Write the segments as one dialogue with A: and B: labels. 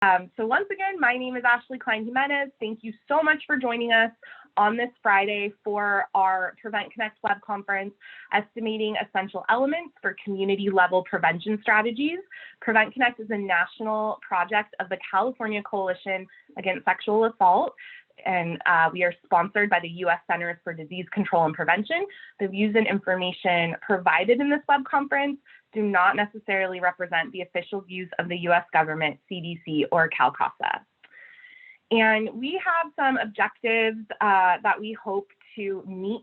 A: So once again, my name is Ashley Klein Jimenez. Thank you so much for joining us on this Friday for our Prevent Connect web conference, Estimating Essential Elements for Community-Level Prevention Strategies. Prevent Connect is a national project of the California Coalition Against Sexual Assault, and we are sponsored by the U.S. Centers for Disease Control and Prevention. The views and information provided in this web conference do not necessarily represent the official views of the U.S. government, CDC, or CalCASA. And we have some objectives that we hope to meet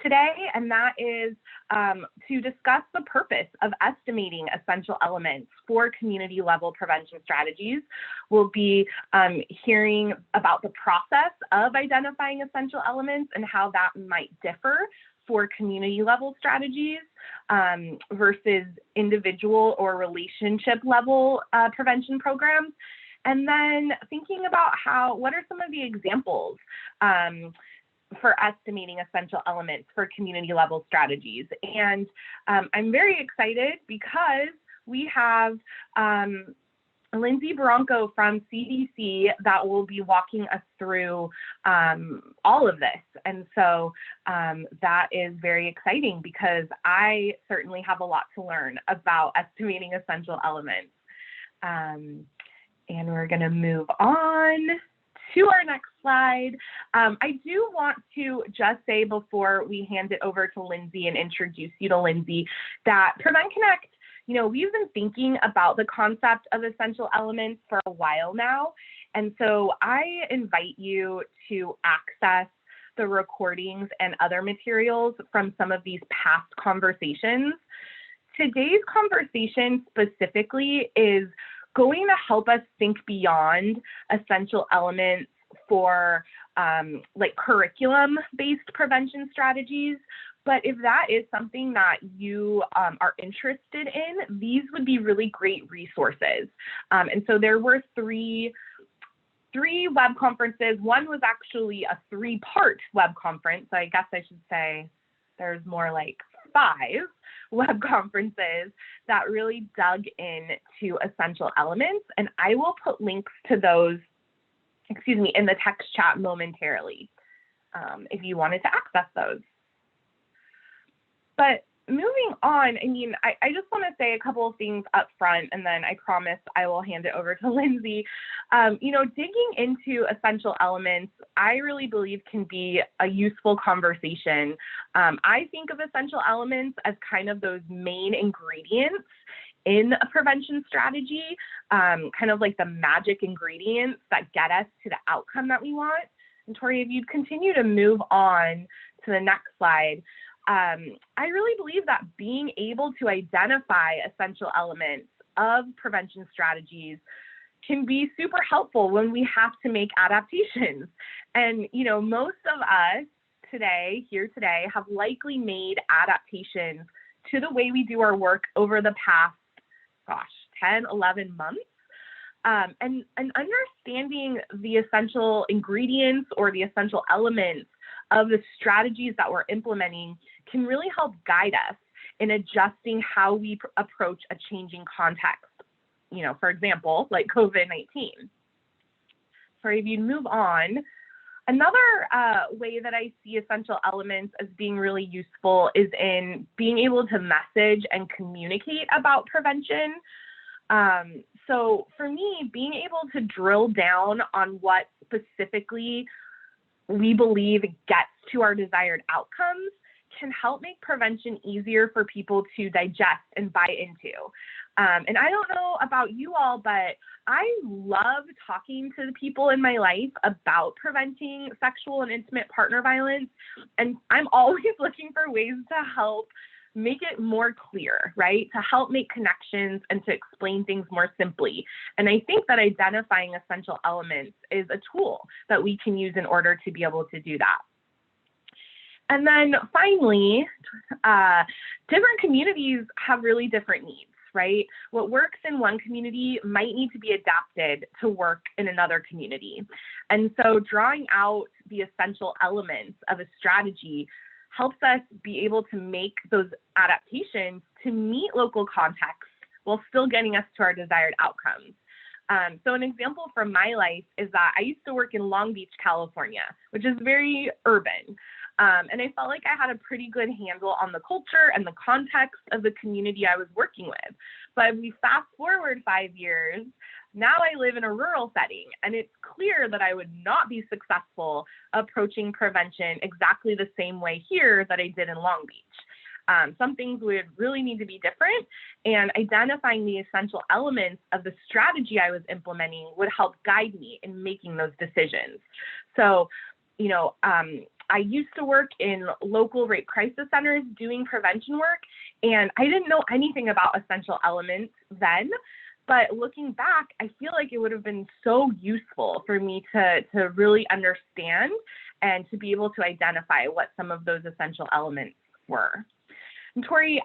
A: today, and that is to discuss the purpose of estimating essential elements for community-level prevention strategies. We'll be hearing about the process of identifying essential elements and how that might differ for community-level strategies versus individual or relationship-level prevention programs. And then thinking about what are some of the examples for estimating essential elements for community-level strategies. And I'm very excited because we have Lindsay Bronco from CDC that will be walking us through all of this. And so that is very exciting because I certainly have a lot to learn about estimating essential elements. And we're going to move on to our next slide. I do want to just say before we hand it over to Lindsay and introduce you to Lindsay that Prevent Connect, we've been thinking about the concept of essential elements for a while now. And so I invite you to access the recordings and other materials from some of these past conversations. Today's conversation specifically is going to help us think beyond essential elements for like curriculum-based prevention strategies. But if that is something that you are interested in, these would be really great resources. And so there were three web conferences. One was actually a 3-part web conference. So I guess I should say there's more like 5 web conferences that really dug into essential elements. And I will put links to those, in the text chat momentarily if you wanted to access those. But moving on, I just want to say a couple of things up front, and then I promise I will hand it over to Lindsay. Digging into essential elements, I really believe can be a useful conversation. I think of essential elements as kind of those main ingredients in a prevention strategy, kind of like the magic ingredients that get us to the outcome that we want. And Tori, if you'd continue to move on to the next slide, I really believe that being able to identify essential elements of prevention strategies can be super helpful when we have to make adaptations. And, most of us here today, have likely made adaptations to the way we do our work over the past, 10, 11 months. And understanding the essential ingredients or the essential elements of the strategies that we're implementing can really help guide us in adjusting how we approach a changing context. For example, like COVID-19. So if you move on, another way that I see essential elements as being really useful is in being able to message and communicate about prevention. So for me, being able to drill down on what specifically we believe gets to our desired outcomes can help make prevention easier for people to digest and buy into. And I don't know about you all, but I love talking to the people in my life about preventing sexual and intimate partner violence. And I'm always looking for ways to help make it more clear, right? To help make connections and to explain things more simply. And I think that identifying essential elements is a tool that we can use in order to be able to do that. And then finally, different communities have really different needs, right? What works in one community might need to be adapted to work in another community. And so drawing out the essential elements of a strategy helps us be able to make those adaptations to meet local contexts while still getting us to our desired outcomes. So an example from my life is that I used to work in Long Beach, California, which is very urban. And I felt like I had a pretty good handle on the culture and the context of the community I was working with. But we fast forward 5 years, now I live in a rural setting, and it's clear that I would not be successful approaching prevention exactly the same way here that I did in Long Beach. Some things would really need to be different, and identifying the essential elements of the strategy I was implementing would help guide me in making those decisions. So, I used to work in local rape crisis centers doing prevention work, and I didn't know anything about essential elements then. But looking back, I feel like it would have been so useful for me to really understand and to be able to identify what some of those essential elements were. And Tori,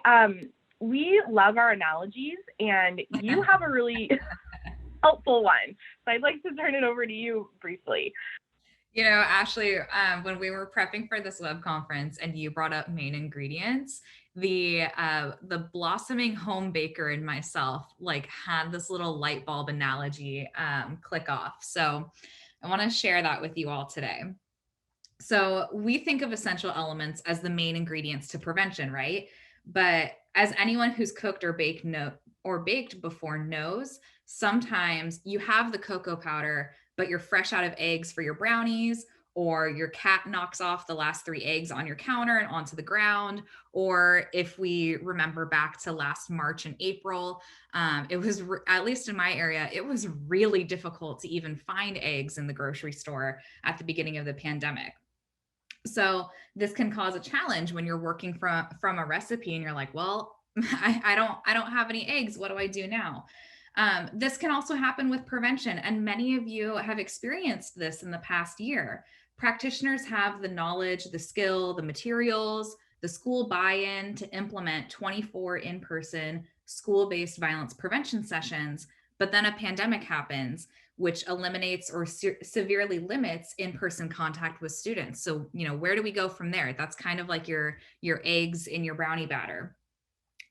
A: we love our analogies, and you have a really helpful one. So I'd like to turn it over to you briefly.
B: Ashley, when we were prepping for this web conference and you brought up main ingredients, the blossoming home baker in myself had this little light bulb analogy click off. So I want to share that with you all today. So we think of essential elements as the main ingredients to prevention, right? But as anyone who's cooked or baked before knows, sometimes you have the cocoa powder, but you're fresh out of eggs for your brownies, or your cat knocks off the last 3 eggs on your counter and onto the ground. Or if we remember back to last March and April, it was, at least in my area, it was really difficult to even find eggs in the grocery store at the beginning of the pandemic. So this can cause a challenge when you're working from a recipe and you're like, well, I don't have any eggs. What do I do now? This can also happen with prevention, and many of you have experienced this in the past year. Practitioners have the knowledge, the skill, the materials, the school buy-in to implement 24 in-person school-based violence prevention sessions, but then a pandemic happens, which eliminates or severely limits in-person contact with students. So, where do we go from there? That's kind of like your eggs in your brownie batter.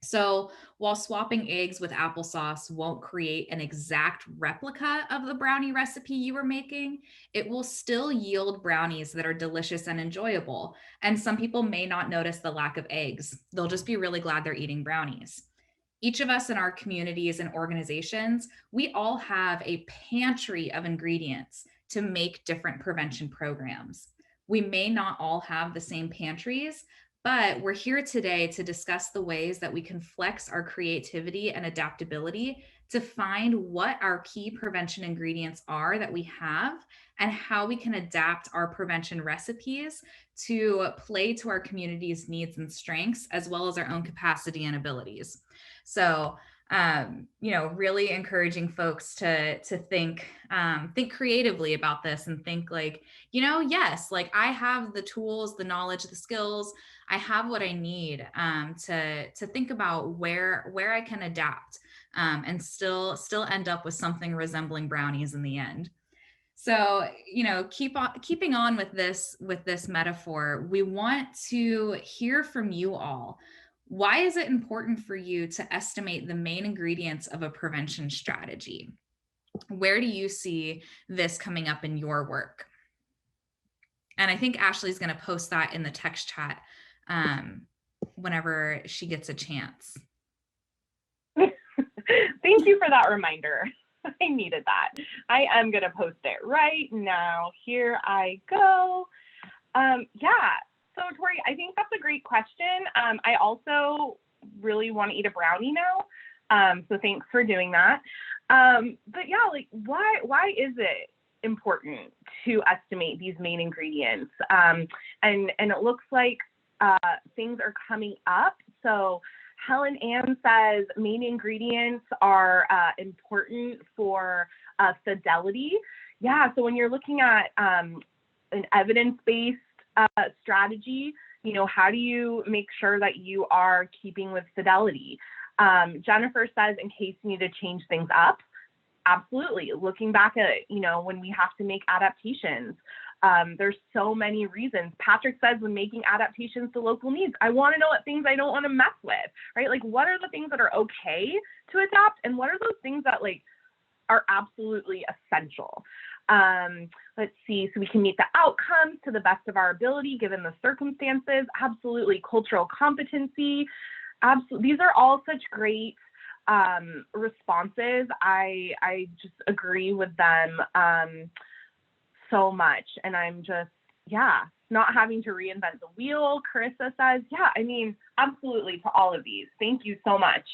B: So while swapping eggs with applesauce won't create an exact replica of the brownie recipe you were making, it will still yield brownies that are delicious and enjoyable. And some people may not notice the lack of eggs. They'll just be really glad they're eating brownies. Each of us in our communities and organizations, we all have a pantry of ingredients to make different prevention programs. We may not all have the same pantries, but we're here today to discuss the ways that we can flex our creativity and adaptability to find what our key prevention ingredients are that we have and how we can adapt our prevention recipes to play to our community's needs and strengths, as well as our own capacity and abilities. So, really encouraging folks to think creatively about this and think yes, I have the tools, the knowledge, the skills. I have what I need to think about where I can adapt and still end up with something resembling brownies in the end. So, keeping on with this metaphor, we want to hear from you all. Why is it important for you to estimate the main ingredients of a prevention strategy? Where do you see this coming up in your work? And I think Ashley's going to post that in the text chat whenever she gets a chance.
A: Thank you for that reminder. I needed that. I am going to post it right now. Here I go. So Tori, I think that's a great question. I also really want to eat a brownie now. So thanks for doing that. But yeah, why is it important to estimate these main ingredients? And it looks like things are coming up. So Helen Ann says main ingredients are important for fidelity. Yeah, so when you're looking at an evidence-based strategy, how do you make sure that you are keeping with fidelity? Jennifer says, in case you need to change things up. Absolutely. Looking back at, when we have to make adaptations, there's so many reasons. Patrick says, when making adaptations to local needs, I want to know what things I don't want to mess with, right? What are the things that are okay to adapt? And what are those things that are absolutely essential. Let's see, so we can meet the outcomes to the best of our ability given the circumstances. Absolutely. Cultural competency. Absolutely. These are all such great responses. I just agree with them so much. And I'm just, yeah, not having to reinvent the wheel. Carissa says, yeah, I mean, absolutely to all of these. Thank you so much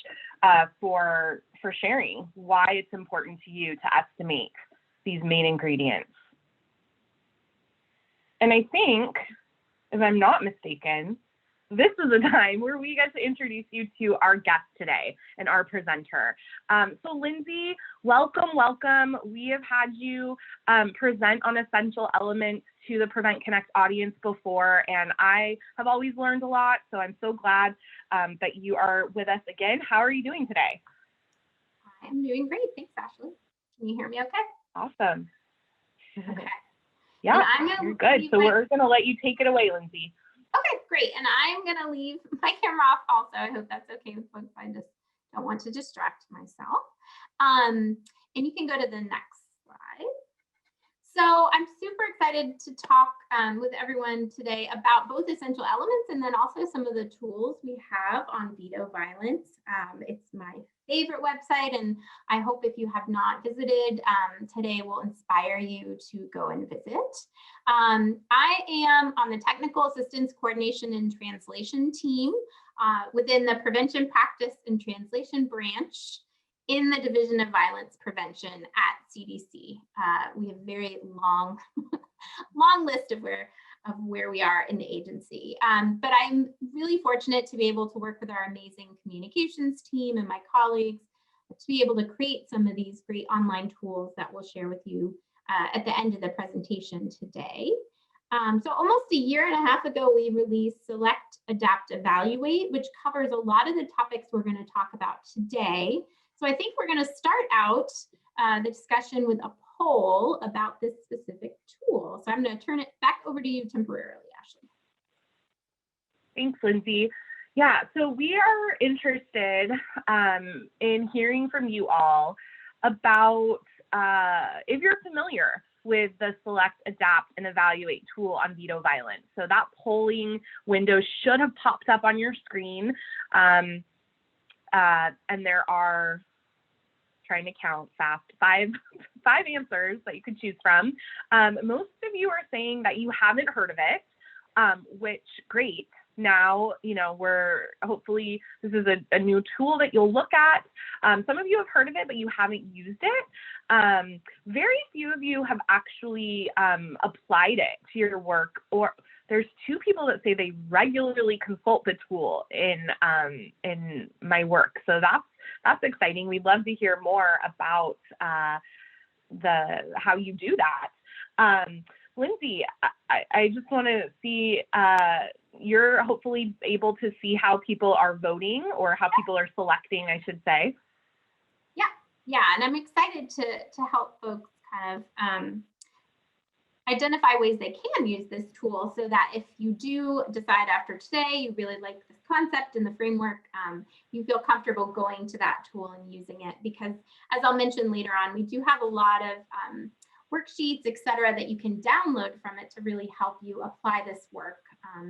A: for sharing why it's important to you to estimate these main ingredients. And I think, if I'm not mistaken, this is a time where we get to introduce you to our guest today and our presenter. So Lindsay, welcome, welcome. We have had you present on essential elements to the Prevent Connect audience before, and I have always learned a lot. So I'm so glad that you are with us again. How are you doing today?
C: I'm doing great. Thanks, Ashley. Can you hear me okay?
A: Awesome.
C: Okay.
A: Yeah, you're good. So we're going to let you take it away, Lindsay.
C: Okay, great. And I'm going to leave my camera off also. I hope that's okay with folks. I just don't want to distract myself. And you can go to the next slide. So I'm super excited to talk with everyone today about both essential elements and then also some of the tools we have on veto violence. It's my favorite website, and I hope if you have not visited, today will inspire you to go and visit. I am on the Technical Assistance Coordination and Translation team within the Prevention Practice and Translation branch in the Division of Violence Prevention at CDC. We have a very long, long list of where we are in the agency. But I'm really fortunate to be able to work with our amazing communications team and my colleagues to be able to create some of these great online tools that we'll share with you at the end of the presentation today. So almost a year and a half ago, we released Select, Adapt, Evaluate, which covers a lot of the topics we're going to talk about today. So I think we're going to start out the discussion with a poll about this specific tool. So I'm going to turn it back over to you temporarily, Ashley.
A: Thanks, Lindsay. Yeah, so we are interested in hearing from you all about if you're familiar with the Select, Adapt, and Evaluate tool on veto violence. So that polling window should have popped up on your screen. And there are, trying to count fast, five answers that you could choose from. Most of you are saying that you haven't heard of it, which great. Now, you know, hopefully this is a new tool that you'll look at. Some of you have heard of it, but you haven't used it. Very few of you have actually applied it to your work, or there's 2 people that say they regularly consult the tool in my work. So that's exciting. We'd love to hear more about how you do that. Lindsay, I just want to see, you're hopefully able to see how people are voting or how people are selecting, I should say.
C: Yeah, and I'm excited to help folks kind of identify ways they can use this tool so that if you do decide after today you really like this concept and the framework, you feel comfortable going to that tool and using it, because as I'll mention later on, we do have a lot of worksheets, et cetera, that you can download from it to really help you apply this work.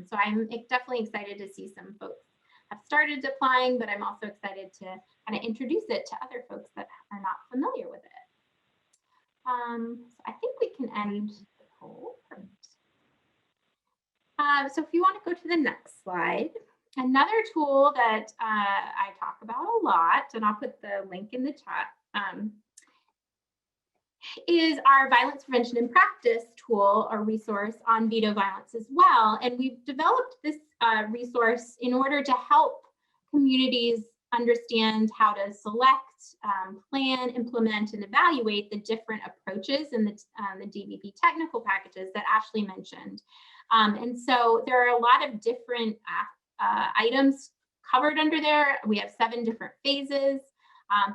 C: So I'm definitely excited to see some folks have started applying, but I'm also excited to kind of introduce it to other folks that are not familiar with it. So I think we can end the poll. So if you want to go to the next slide, another tool that I talk about a lot, and I'll put the link in the chat, is our violence prevention and practice tool or resource on veto violence as well. And we've developed this resource in order to help communities understand how to select, plan, implement, and evaluate the different approaches in the DVP technical packages that Ashley mentioned. And so there are a lot of different items covered under there. We have 7 different phases.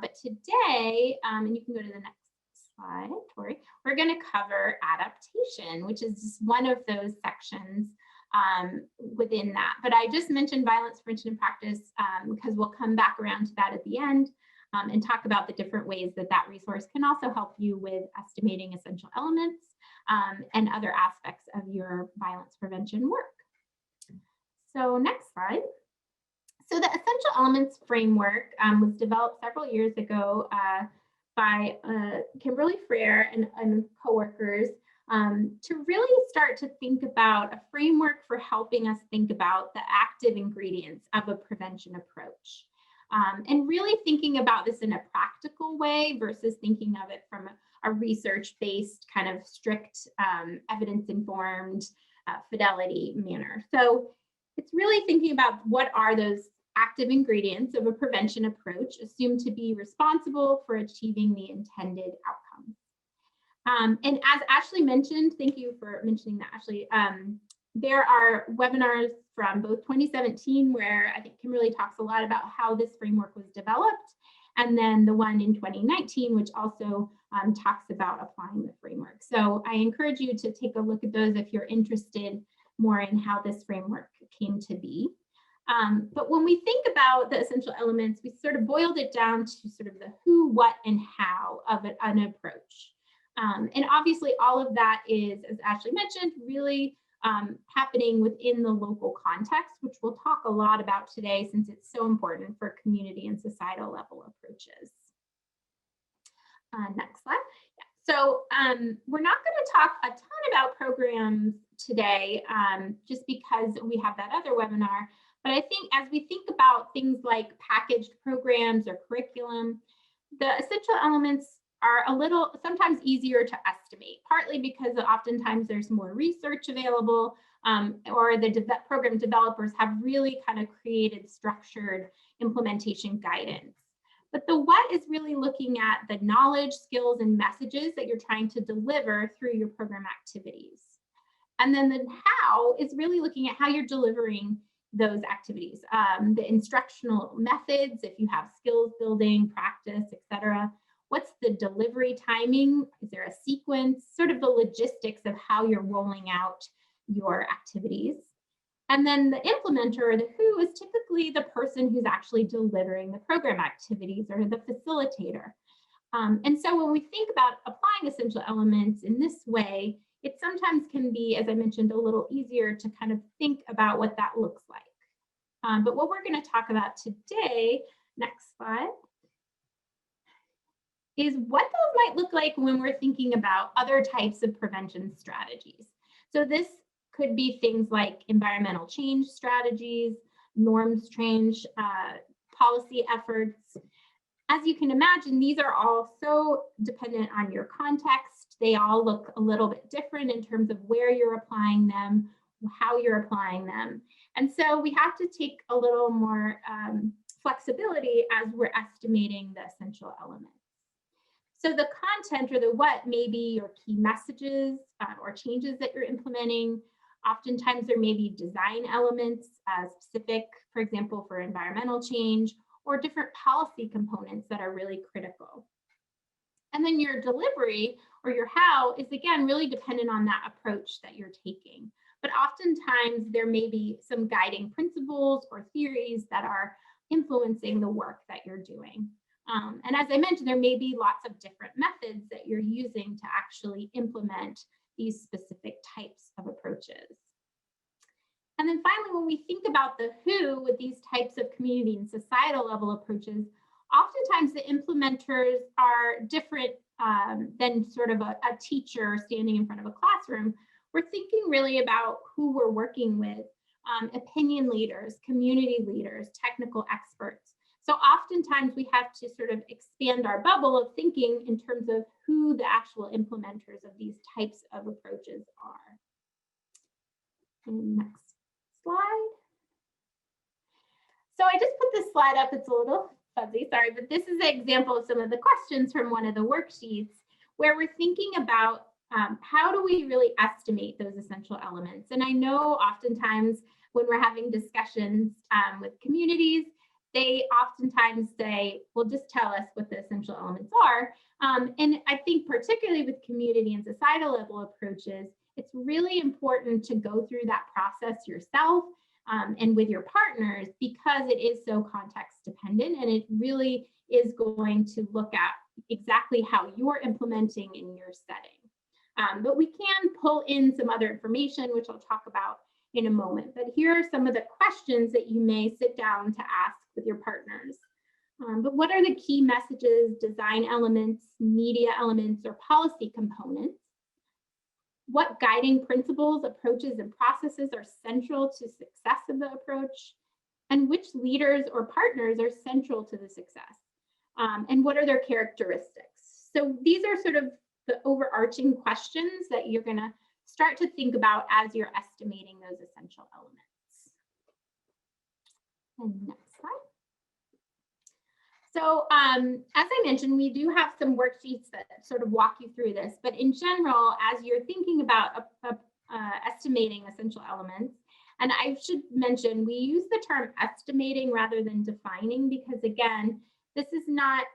C: But today, and you can go to the next slide, Tori, we're going to cover adaptation, which is just one of those sections within that. But I just mentioned violence prevention and practice because we'll come back around to that at the end. and talk about the different ways that that resource can also help you with estimating essential elements and other aspects of your violence prevention work. So next slide. So the essential elements framework was developed several years ago by Kimberly Frere and coworkers to really start to think about a framework for helping us think about the active ingredients of a prevention approach. And really thinking about this in a practical way versus thinking of it from a research-based kind of strict evidence-informed fidelity manner. So it's really thinking about what are those active ingredients of a prevention approach assumed to be responsible for achieving the intended outcomes. And as Ashley mentioned, thank you for mentioning that, Ashley, there are webinars from both 2017, where I think Kimberly talks a lot about how this framework was developed, and then the one in 2019, which also talks about applying the framework. So I encourage you to take a look at those if you're interested more in how this framework came to be. But when we think about the essential elements, we sort of boiled it down to sort of the who, what, and how of an approach. And obviously all of that is, as Ashley mentioned, really happening within the local context, which we'll talk a lot about today since it's so important for community and societal level approaches. Next slide. So we're not going to talk a ton about programs today just because we have that other webinar. But I think as we think about things like packaged programs or curriculum, the essential elements are a little sometimes easier to estimate, partly because oftentimes there's more research available or the program developers have really kind of created structured implementation guidance. But the what is really looking at the knowledge, skills, and messages that you're trying to deliver through your program activities. And then the how is really looking at how you're delivering those activities, the instructional methods, if you have skills building, practice, etc. What's the delivery timing? Is there a sequence? Sort of the logistics of how you're rolling out your activities. And then the implementer, or the who, is typically the person who's actually delivering the program activities or the facilitator. And so when we think about applying essential elements in this way, it sometimes can be, as I mentioned, a little easier to kind of think about what that looks like. But what we're going to talk about today, next slide, is what those might look like when we're thinking about other types of prevention strategies. So this could be things like environmental change strategies, norms change, policy efforts. As you can imagine, these are all so dependent on your context. They all look a little bit different in terms of where you're applying them, how you're applying them. And so we have to take a little more flexibility as we're estimating the essential elements. So the content, or the what, may be your key messages or changes that you're implementing. Oftentimes there may be design elements specific, for example, for environmental change, or different policy components that are really critical. And then your delivery, or your how, is again really dependent on that approach that you're taking. But oftentimes there may be some guiding principles or theories that are influencing the work that you're doing. And as I mentioned, there may be lots of different methods that you're using to actually implement these specific types of approaches. And then finally, when we think about the who with these types of community and societal level approaches, oftentimes the implementers are different than sort of a teacher standing in front of a classroom. We're thinking really about who we're working with, opinion leaders, community leaders, technical experts. So oftentimes we have to sort of expand our bubble of thinking in terms of who the actual implementers of these types of approaches are. And next slide. So I just put this slide up. It's a little fuzzy, sorry, but this is an example of some of the questions from one of the worksheets where we're thinking about how do we really estimate those essential elements? And I know oftentimes when we're having discussions with communities, they oftentimes say, well, just tell us what the essential elements are. And I think particularly with community and societal level approaches, it's really important to go through that process yourself and with your partners, because it is so context dependent, and it really is going to look at exactly how you're implementing in your setting. But we can pull in some other information, which I'll talk about in a moment. But here are some of the questions that you may sit down to ask with your partners. But what are the key messages, design elements, media elements, or policy components? What guiding principles, approaches, and processes are central to success of the approach? And which leaders or partners are central to the success? And what are their characteristics? So these are sort of the overarching questions that you're going to start to think about as you're estimating those essential elements. And next slide. So as I mentioned, we do have some worksheets that sort of walk you through this, but in general, as you're thinking about estimating essential elements, and I should mention, we use the term estimating rather than defining, because again, this is not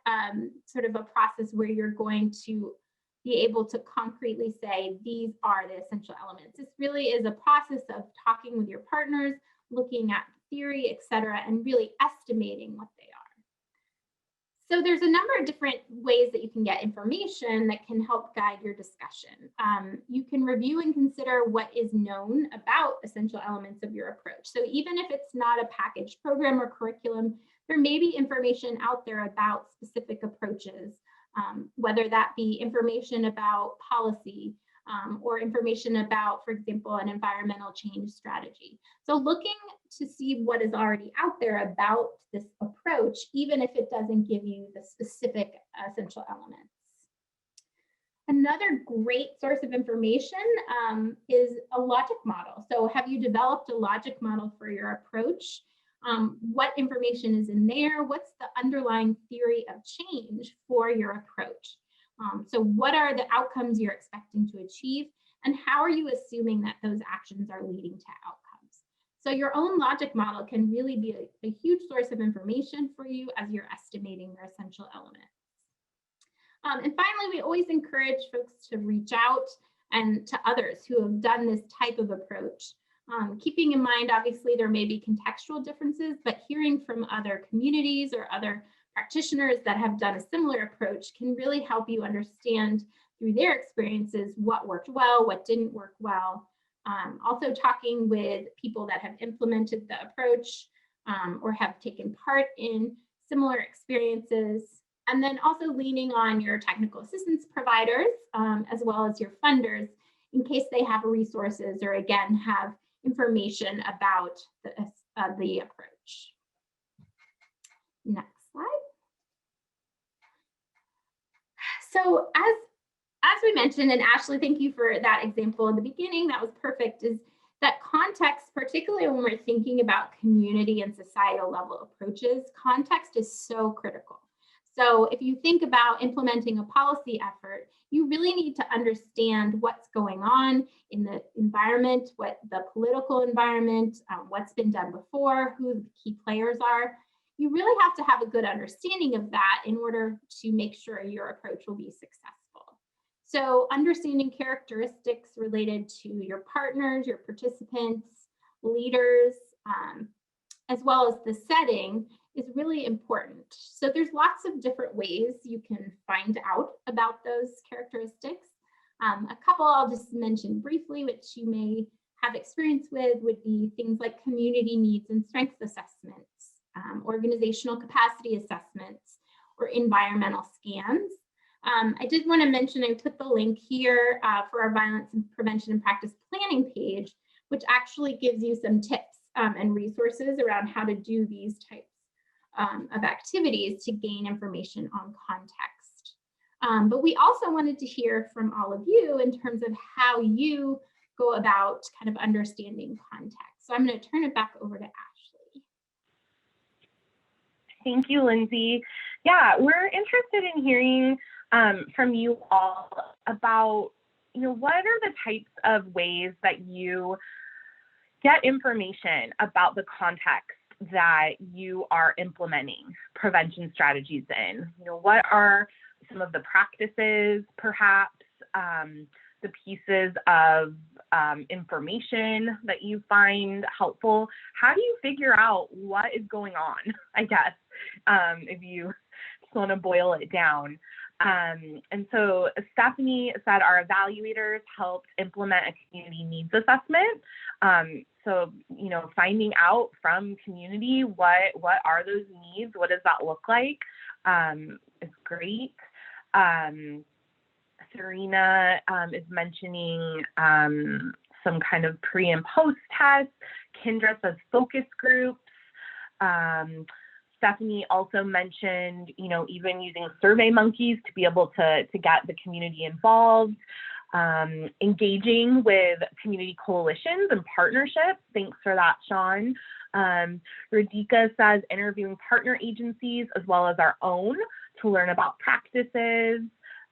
C: sort of a process where you're going to be able to concretely say, these are the essential elements. This really is a process of talking with your partners, looking at theory, et cetera, and really estimating what they are. So there's a number of different ways that you can get information that can help guide your discussion. You can review and consider what is known about essential elements of your approach. So even if it's not a packaged program or curriculum, there may be information out there about specific approaches, whether that be information about policy, or information about, for example, an environmental change strategy. So looking to see what is already out there about this approach, even if it doesn't give you the specific essential elements. Another great source of information is a logic model. So have you developed a logic model for your approach? What information is in there? What's the underlying theory of change for your approach? So what are the outcomes you're expecting to achieve, and how are you assuming that those actions are leading to outcomes? So your own logic model can really be a huge source of information for you as you're estimating your essential elements. And finally, we always encourage folks to reach out and to others who have done this type of approach. Keeping in mind, obviously, there may be contextual differences, but hearing from other communities or other practitioners that have done a similar approach can really help you understand through their experiences what worked well, what didn't work well. Also talking with people that have implemented the approach or have taken part in similar experiences. And then also leaning on your technical assistance providers as well as your funders in case they have resources or again have information about the approach. Next slide. So as we mentioned, and Ashley, thank you for that example in the beginning, that was perfect, is that context, particularly when we're thinking about community and societal level approaches, context is so critical. So if you think about implementing a policy effort, you really need to understand what's going on in the environment, what the political environment, what's been done before, who the key players are. You really have to have a good understanding of that in order to make sure your approach will be successful. So understanding characteristics related to your partners, your participants, leaders, as well as the setting is really important. So there's lots of different ways you can find out about those characteristics. A couple I'll just mention briefly, which you may have experience with, would be things like community needs and strengths assessments, organizational capacity assessments, or environmental scans. I did want to mention, I put the link here for our violence and prevention and practice planning page, which actually gives you some tips and resources around how to do these types of activities to gain information on context. But we also wanted to hear from all of you in terms of how you go about kind of understanding context. So I'm going to turn it back over to Ashley.
A: Thank you, Lindsay. Yeah, we're interested in hearing from you all about, what are the types of ways that you get information about the context that you are implementing prevention strategies in? What are some of the practices, perhaps, the pieces of information that you find helpful? How do you figure out what is going on, I guess, if you just want to boil it down. And so Stephanie said our evaluators helped implement a community needs assessment. So, finding out from community, what are those needs? What does that look like? Is great. Serena is mentioning some kind of pre and post tests. Kendra says focus groups. Stephanie also mentioned, even using Survey Monkeys to be able to get the community involved, engaging with community coalitions and partnerships. Thanks for that, Sean. Radhika says interviewing partner agencies as well as our own to learn about practices.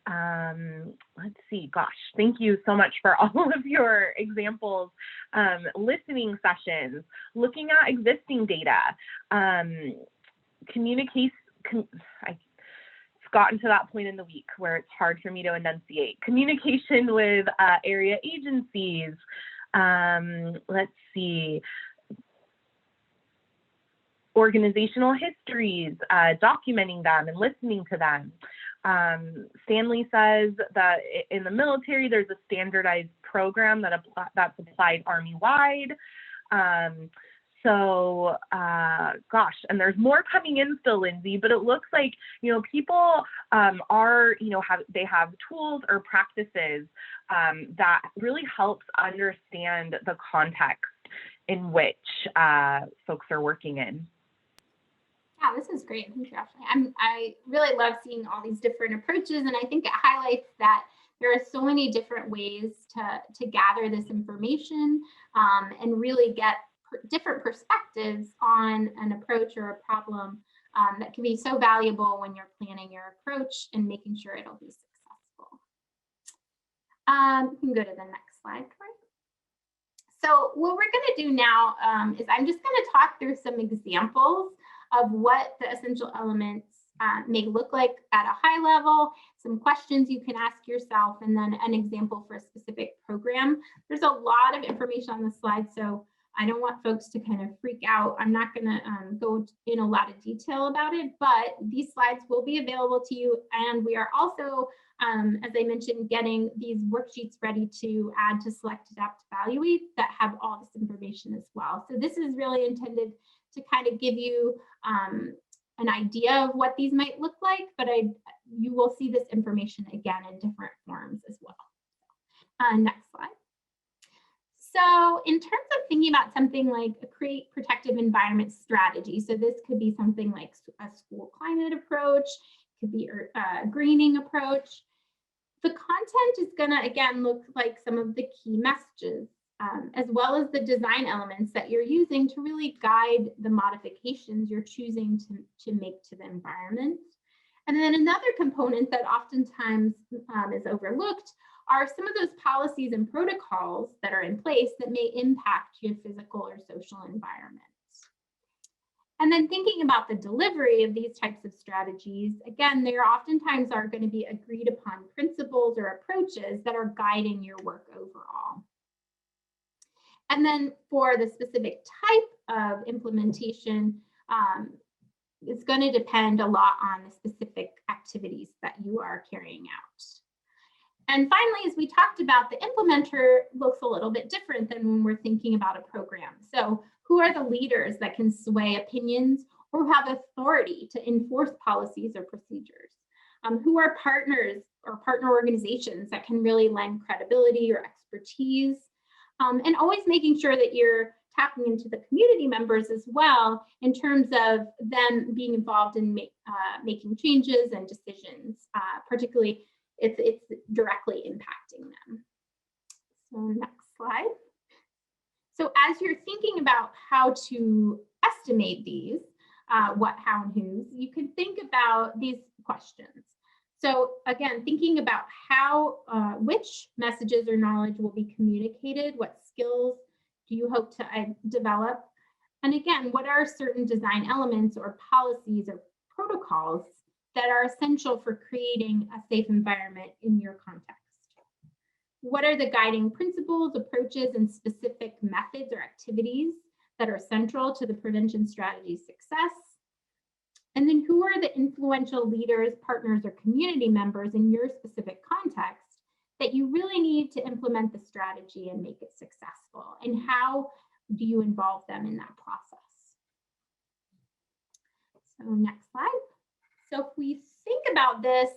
A: Let's see, gosh, thank you so much for all of your examples. Listening sessions, looking at existing data, I've gotten to that point in the week where it's hard for me to enunciate. Communication with area agencies. Let's see. Organizational histories, documenting them and listening to them. Stanley says that in the military, there's a standardized program that's applied Army-wide. Gosh, and there's more coming in still, Lindsay, but it looks like, people they have tools or practices that really helps understand the context in which folks are working in.
C: Yeah, this is great. Thank you, Ashley. I really love seeing all these different approaches, and I think it highlights that there are so many different ways to gather this information and really get different perspectives on an approach or a problem that can be so valuable when you're planning your approach and making sure it'll be successful. You can go to the next slide, Troy. So what we're going to do now is I'm just going to talk through some examples of what the essential elements may look like at a high level, some questions you can ask yourself, and then an example for a specific program. There's a lot of information on the slide, so I don't want folks to kind of freak out. I'm not going to go in a lot of detail about it, but these slides will be available to you. And we are also, as I mentioned, getting these worksheets ready to add to Select, Adapt, Evaluate that have all this information as well. So this is really intended to kind of give you an idea of what these might look like, but you will see this information again in different forms as well. Next slide. So in terms of thinking about something like a create protective environment strategy, so this could be something like a school climate approach, could be a greening approach. The content is going to, again, look like some of the key messages, as well as the design elements that you're using to really guide the modifications you're choosing to make to the environment. And then another component that oftentimes is overlooked are some of those policies and protocols that are in place that may impact your physical or social environment. And then thinking about the delivery of these types of strategies, again, there oftentimes are going to be agreed upon principles or approaches that are guiding your work overall. And then for the specific type of implementation, it's going to depend a lot on the specific activities that you are carrying out. And finally, as we talked about, the implementer looks a little bit different than when we're thinking about a program. So who are the leaders that can sway opinions or who have authority to enforce policies or procedures? Who are partners or partner organizations that can really lend credibility or expertise? And always making sure that you're tapping into the community members as well in terms of them being involved in making changes and decisions, particularly if it's directly impacting them. So next slide. So as you're thinking about how to estimate these, what, how, and whose, you can think about these questions. So again, thinking about how, which messages or knowledge will be communicated, what skills do you hope to develop? And again, what are certain design elements or policies or protocols that are essential for creating a safe environment in your context? What are the guiding principles, approaches, and specific methods or activities that are central to the prevention strategy's success? And then who are the influential leaders, partners, or community members in your specific context that you really need to implement the strategy and make it successful? And how do you involve them in that process? So next slide. So if we think about this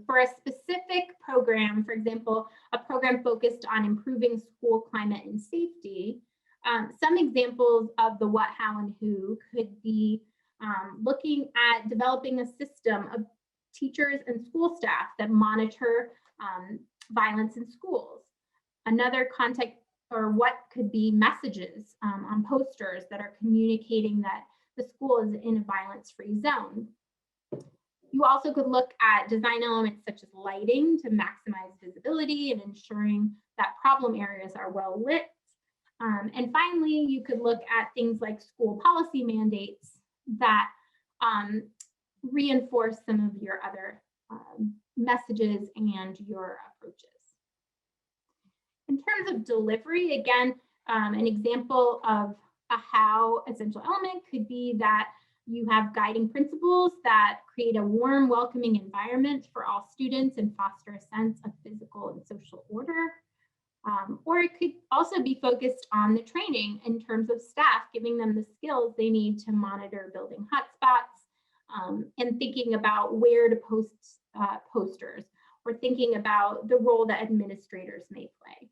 C: for a specific program, for example, a program focused on improving school climate and safety, some examples of the what, how, and who could be looking at developing a system of teachers and school staff that monitor violence in schools. Another context or what could be messages on posters that are communicating that the school is in a violence-free zone. You also could look at design elements such as lighting to maximize visibility and ensuring that problem areas are well lit. And finally, you could look at things like school policy mandates that reinforce some of your other messages and your approaches. In terms of delivery, again, an example of a how essential element could be that you have guiding principles that create a warm, welcoming environment for all students and foster a sense of physical and social order. Or it could also be focused on the training in terms of staff, giving them the skills they need to monitor building hotspots, and thinking about where to post posters, or thinking about the role that administrators may play.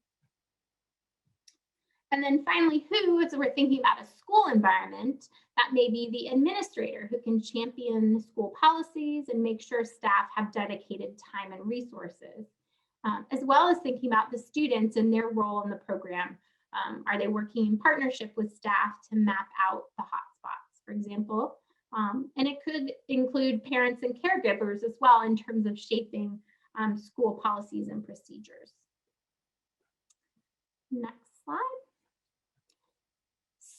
C: And then finally, who, as we're thinking about a school environment, that may be the administrator who can champion school policies and make sure staff have dedicated time and resources, as well as thinking about the students and their role in the program. Are they working in partnership with staff to map out the hotspots, for example? And it could include parents and caregivers as well in terms of shaping school policies and procedures. Next slide.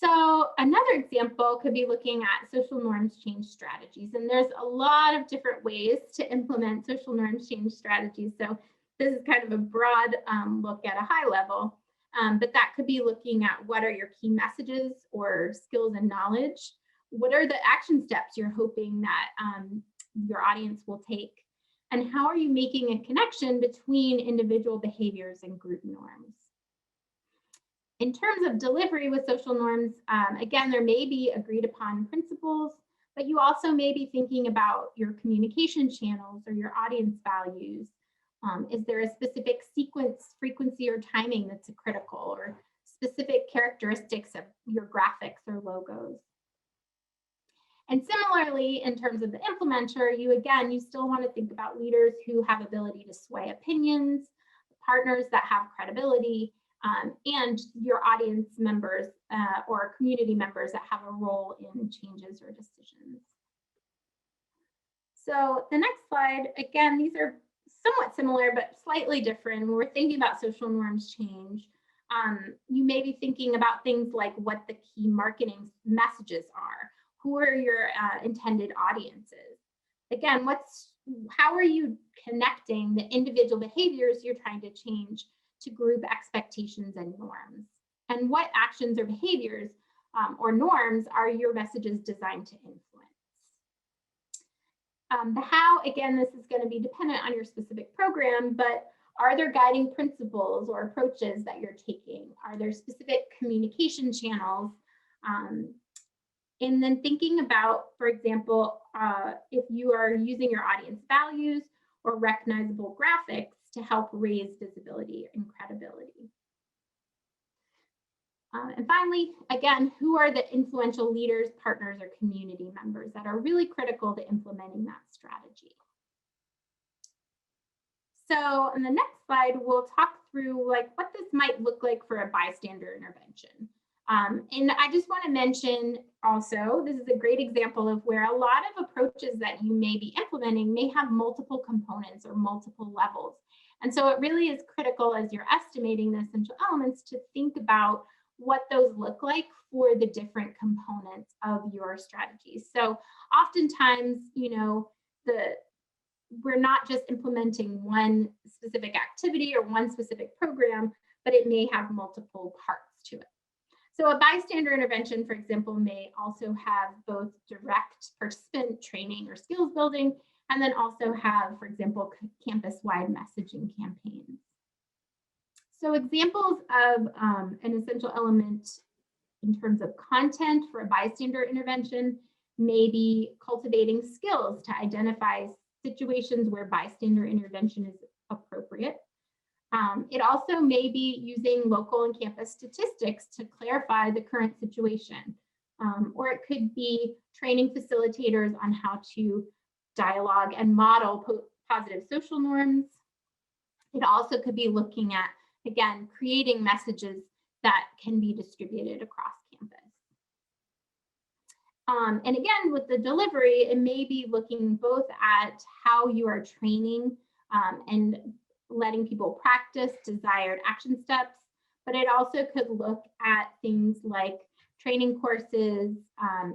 C: So another example could be looking at social norms change strategies. And there's a lot of different ways to implement social norms change strategies. So this is kind of a broad look at a high level, but that could be looking at what are your key messages or skills and knowledge? What are the action steps you're hoping that your audience will take? And how are you making a connection between individual behaviors and group norms? In terms of delivery with social norms, again, there may be agreed upon principles, but you also may be thinking about your communication channels or your audience values. Is there a specific sequence, frequency, or timing that's critical, or specific characteristics of your graphics or logos? And similarly, in terms of the implementer, you still want to think about leaders who have ability to sway opinions, partners that have credibility, and your audience members or community members that have a role in changes or decisions. So the next slide, again, these are somewhat similar, but slightly different. When we're thinking about social norms change, you may be thinking about things like what the key marketing messages are. Who are your intended audiences? Again, how are you connecting the individual behaviors you're trying to change to group expectations and norms? And what actions or behaviors or norms are your messages designed to influence? The how, again, this is going to be dependent on your specific program, but are there guiding principles or approaches that you're taking? Are there specific communication channels? And then thinking about, for example, if you are using your audience values or recognizable graphics to help raise visibility and credibility. And finally, again, who are the influential leaders, partners, or community members that are really critical to implementing that strategy? So on the next slide, we'll talk through what this might look like for a bystander intervention. And I just want to mention also, this is a great example of where a lot of approaches that you may be implementing may have multiple components or multiple levels. And so it really is critical as you're estimating the essential elements to think about what those look like for the different components of your strategies. So oftentimes, we're not just implementing one specific activity or one specific program, but it may have multiple parts to it. So a bystander intervention, for example, may also have both direct participant training or skills building, and then also have, for example, campus-wide messaging campaigns. So examples of an essential element in terms of content for a bystander intervention may be cultivating skills to identify situations where bystander intervention is appropriate. It also may be using local and campus statistics to clarify the current situation. Or it could be training facilitators on how to dialogue and model positive social norms. It also could be looking at, again, creating messages that can be distributed across campus. And again, with the delivery, it may be looking both at how you are training and letting people practice desired action steps, but it also could look at things like training courses,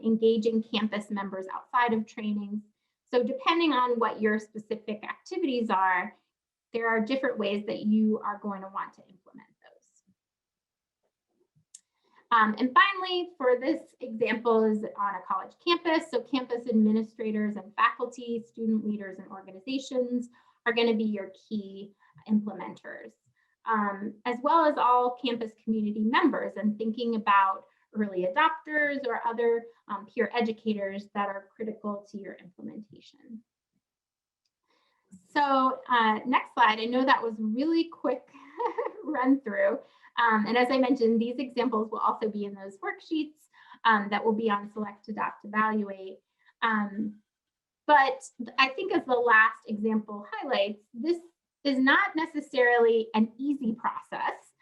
C: engaging campus members outside of trainings. So depending on what your specific activities are, there are different ways that you are going to want to implement those. And finally, for this example is on a college campus. So campus administrators and faculty, student leaders and organizations are going to be your key implementers, as well as all campus community members, and thinking about early adopters or other peer educators that are critical to your implementation. So next slide. I know that was really quick run through. And as I mentioned, these examples will also be in those worksheets that will be on Select, Adopt, Evaluate. But I think as the last example highlights, this is not necessarily an easy process.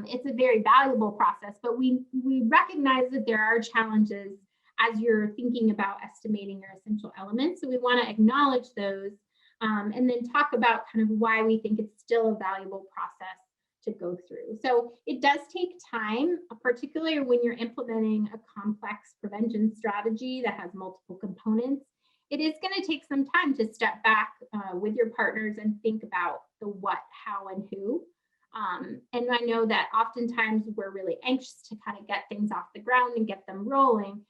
C: It's a very valuable process, but we recognize that there are challenges as you're thinking about estimating your essential elements. So we want to acknowledge those and then talk about kind of why we think it's still a valuable process to go through. So it does take time, particularly when you're implementing a complex prevention strategy that has multiple components. It is going to take some time to step back with your partners and think about the what, how, and who. And I know that oftentimes we're really anxious to kind of get things off the ground and get them rolling.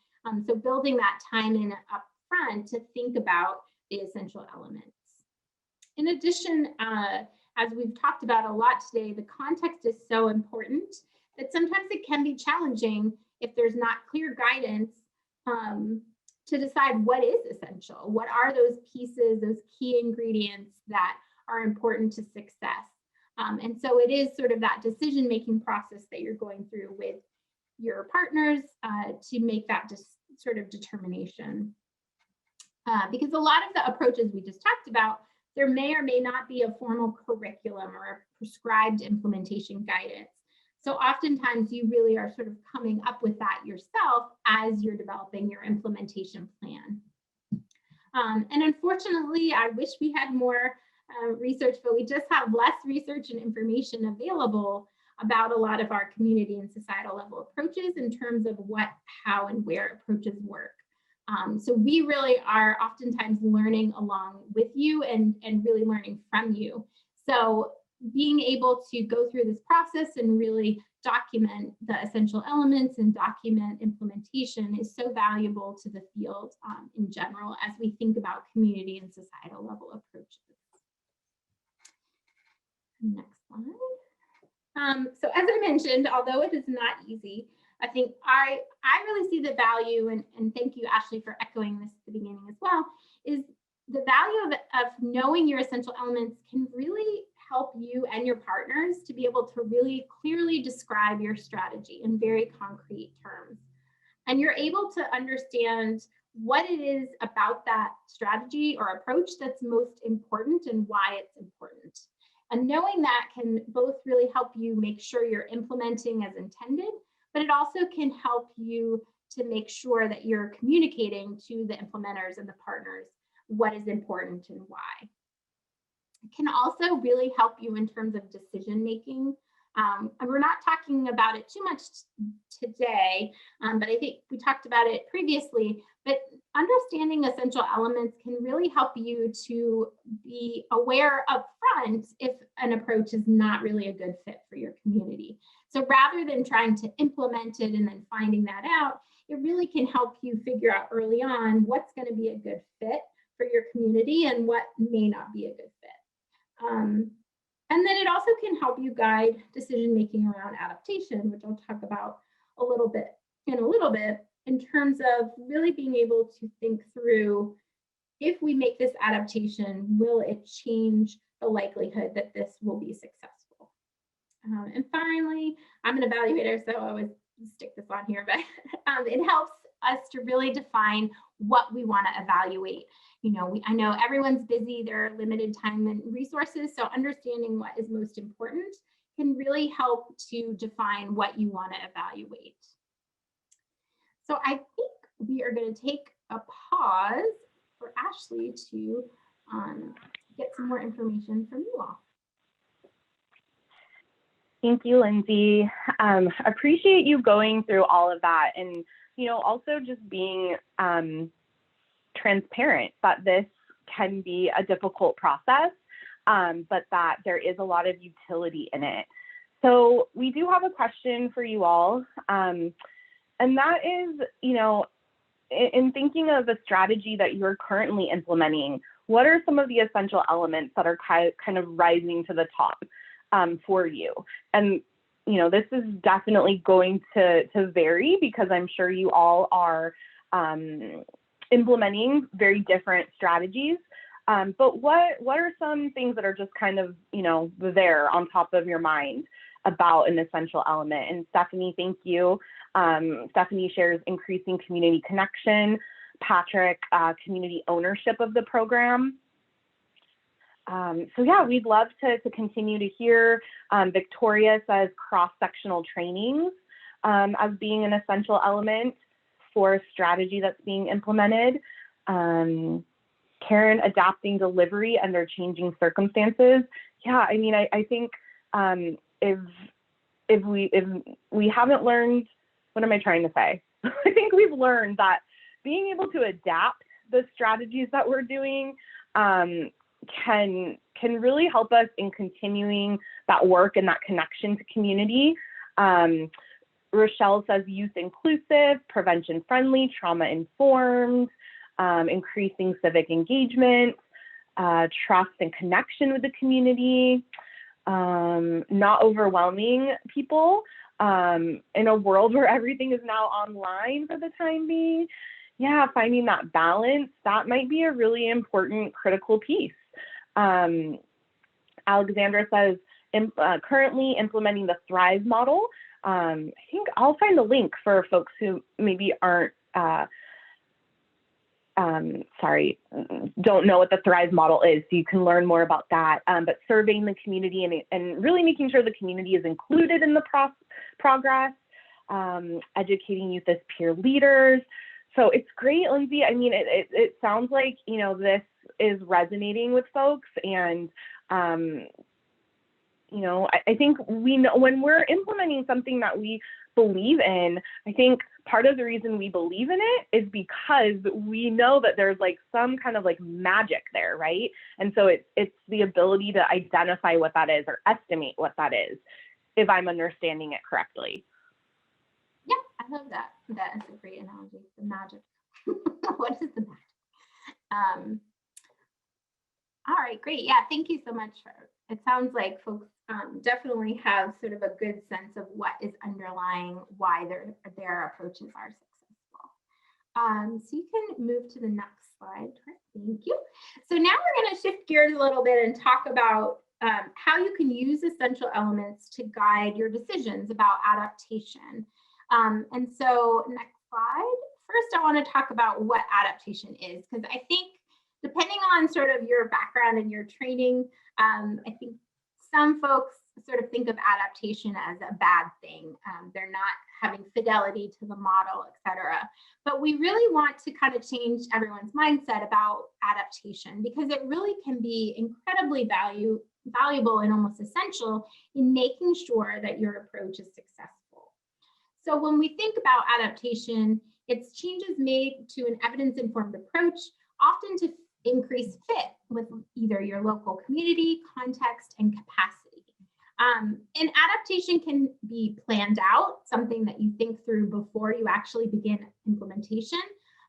C: So building that time in up front to think about the essential elements. In addition, as we've talked about a lot today, the context is so important that sometimes it can be challenging if there's not clear guidance to decide what is essential. What are those pieces, those key ingredients that are important to success? And so it is sort of that decision-making process that you're going through with your partners to make that sort of determination. Because a lot of the approaches we just talked about, there may or may not be a formal curriculum or a prescribed implementation guidance. So oftentimes you really are sort of coming up with that yourself as you're developing your implementation plan. And unfortunately, I wish we had more research, but we just have less research and information available about a lot of our community and societal level approaches in terms of what, how, and where approaches work. So we really are oftentimes learning along with you and really learning from you. So being able to go through this process and really document the essential elements and document implementation is so valuable to the field in general as we think about community and societal level approaches. Next slide. So as I mentioned, although it is not easy, I think I really see the value, and thank you, Ashley, for echoing this at the beginning as well, is the value of knowing your essential elements can really help you and your partners to be able to really clearly describe your strategy in very concrete terms. And you're able to understand what it is about that strategy or approach that's most important and why it's important. And knowing that can both really help you make sure you're implementing as intended, but it also can help you to make sure that you're communicating to the implementers and the partners what is important and why. It can also really help you in terms of decision making And we're not talking about it too much today, but I think we talked about it previously. But understanding essential elements can really help you to be aware up front if an approach is not really a good fit for your community. So rather than trying to implement it and then finding that out, it really can help you figure out early on what's going to be a good fit for your community and what may not be a good fit. And then it also can help you guide decision making around adaptation, which I'll talk about a little bit in terms of really being able to think through, if we make this adaptation, will it change the likelihood that this will be successful? And finally, I'm an evaluator, so I always stick this on here, but it helps us to really define what we want to evaluate. I know everyone's busy, there are limited time and resources, so understanding what is most important can really help to define what you want to evaluate. So I think we are going to take a pause for Ashley to get some more information from you all.
A: Thank you, Lindsay. Appreciate you going through all of that, and also just being transparent that this can be a difficult process, but that there is a lot of utility in it. So we do have a question for you all, and that is, in thinking of a strategy that you're currently implementing, what are some of the essential elements that are kind of rising to the top for you? And this is definitely going to vary, because I'm sure you all are implementing very different strategies. But what are some things that are just kind of, there on top of your mind about an essential element? And Stephanie, thank you. Stephanie shares increasing community connection. Patrick, community ownership of the program. So yeah, we'd love to continue to hear. Victoria says cross-sectional trainings as being an essential element for a strategy that's being implemented. Karen, adapting delivery under changing circumstances. Yeah, I mean, I think if we haven't learned, what am I trying to say? I think we've learned that being able to adapt the strategies that we're doing can really help us in continuing that work and that connection to community. Rochelle says youth inclusive, prevention friendly, trauma informed, increasing civic engagement, trust and connection with the community, not overwhelming people in a world where everything is now online for the time being. Yeah, finding that balance, that might be a really important critical piece. Alexandra says, currently implementing the Thrive model. I think I'll find the link for folks who maybe aren't, don't know what the Thrive model is, so you can learn more about that. But surveying the community and really making sure the community is included in the progress, educating youth as peer leaders. So it's great, Lindsay. I mean, it sounds like, this is resonating with folks, and I think we know when we're implementing something that we believe in, I think part of the reason we believe in it is because we know that there's like some kind of like magic there, right? And so it's the ability to identify what that is or estimate what that is, if I'm understanding it correctly.
C: Yeah, I love that. That is a great analogy. The magic. What is the magic? All right, great. Yeah, thank you so much. It sounds like folks definitely have sort of a good sense of what is underlying why their approaches are successful. So you can move to the next slide. Thank you. So now we're going to shift gears a little bit and talk about how you can use essential elements to guide your decisions about adaptation. And so next slide. First, I want to talk about what adaptation is, because I think depending on sort of your background and your training, I think some folks sort of think of adaptation as a bad thing. They're not having fidelity to the model, et cetera. But we really want to kind of change everyone's mindset about adaptation, because it really can be incredibly valuable and almost essential in making sure that your approach is successful. So when we think about adaptation, it's changes made to an evidence-informed approach, often to increase fit with either your local community, context, and capacity. And adaptation can be planned out, something that you think through before you actually begin implementation.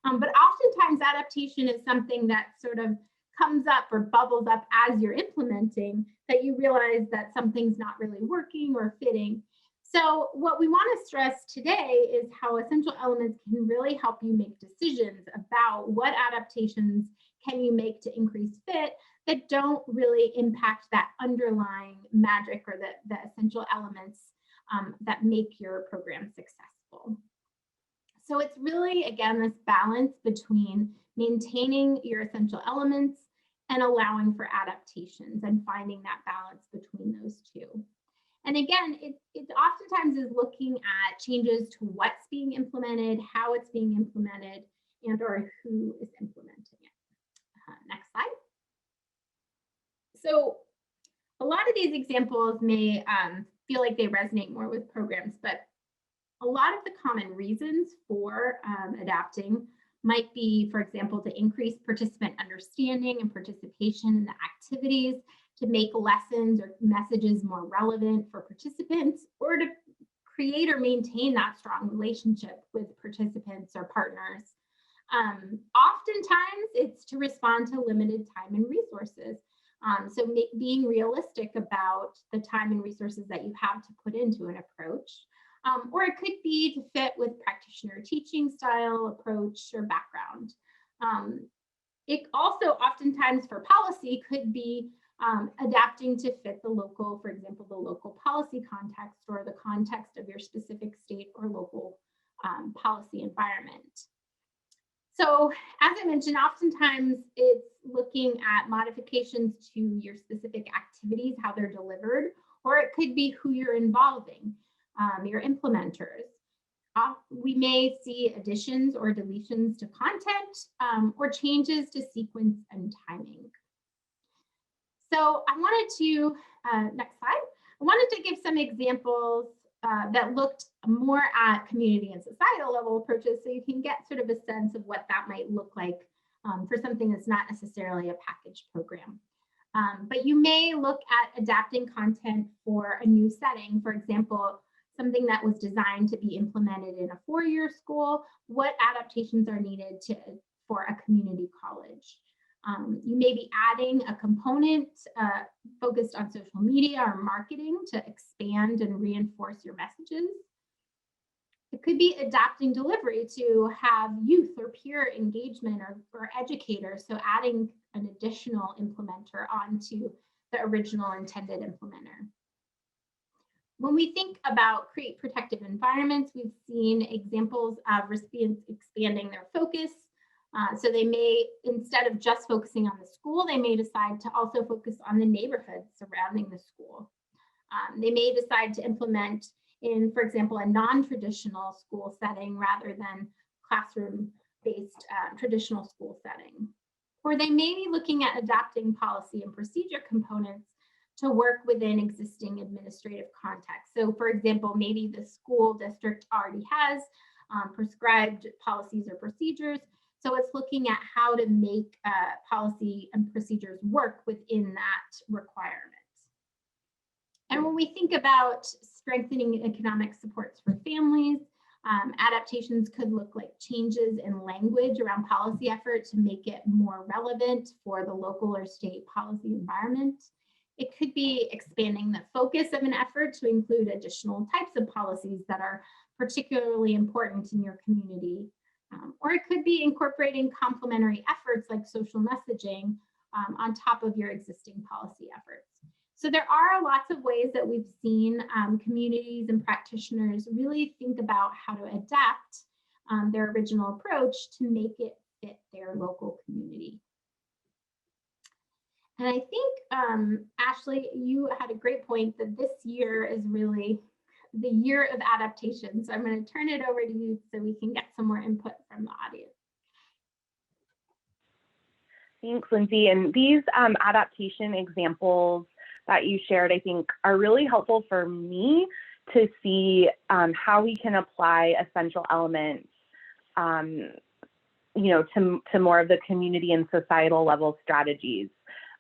C: But oftentimes adaptation is something that sort of comes up or bubbles up as you're implementing, that you realize that something's not really working or fitting. So what we want to stress today is how essential elements can really help you make decisions about what adaptations can you make to increase fit that don't really impact that underlying magic or the essential elements that make your program successful. So it's really, again, this balance between maintaining your essential elements and allowing for adaptations and finding that balance between those two. And again, it oftentimes is looking at changes to what's being implemented, how it's being implemented, and or who is implementing it. Next slide. So a lot of these examples may feel like they resonate more with programs, but a lot of the common reasons for adapting might be, for example, to increase participant understanding and participation in the activities, to make lessons or messages more relevant for participants, or to create or maintain that strong relationship with participants or partners. Oftentimes, it's to respond to limited time and resources. So being realistic about the time and resources that you have to put into an approach. Or it could be to fit with practitioner teaching style, approach, or background. It also oftentimes for policy could be adapting to fit the local, for example, the local policy context or the context of your specific state or local policy environment. So as I mentioned, oftentimes it's looking at modifications to your specific activities, how they're delivered, or it could be who you're involving, your implementers. We may see additions or deletions to content or changes to sequence and timing. So I wanted to, next slide, I wanted to give some examples that looked more at community and societal level approaches so you can get sort of a sense of what that might look like for something that's not necessarily a packaged program. But you may look at adapting content for a new setting. For example, something that was designed to be implemented in a four-year school, what adaptations are needed for a community college. You may be adding a component focused on social media or marketing to expand and reinforce your messages. It could be adapting delivery to have youth or peer engagement or educators, so adding an additional implementer onto the original intended implementer. When we think about create protective environments, we've seen examples of recipients expanding their focus. So they may, instead of just focusing on the school, they may decide to also focus on the neighborhood surrounding the school. They may decide to implement in, for example, a non-traditional school setting rather than classroom-based traditional school setting. Or they may be looking at adapting policy and procedure components to work within existing administrative context. So for example, maybe the school district already has prescribed policies or procedures. So it's looking at how to make policy and procedures work within that requirement. And when we think about strengthening economic supports for families, adaptations could look like changes in language around policy effort to make it more relevant for the local or state policy environment. It could be expanding the focus of an effort to include additional types of policies that are particularly important in your community. Or it could be incorporating complementary efforts like social messaging on top of your existing policy efforts. So there are lots of ways that we've seen communities and practitioners really think about how to adapt their original approach to make it fit their local community. And I think, Ashley, you had a great point that this year is really the year of adaptation. So I'm going to turn it over to you so we can get some more input from the audience.
A: Thanks, Lindsay. And these adaptation examples that you shared, I think, are really helpful for me to see how we can apply essential elements, to more of the community and societal level strategies.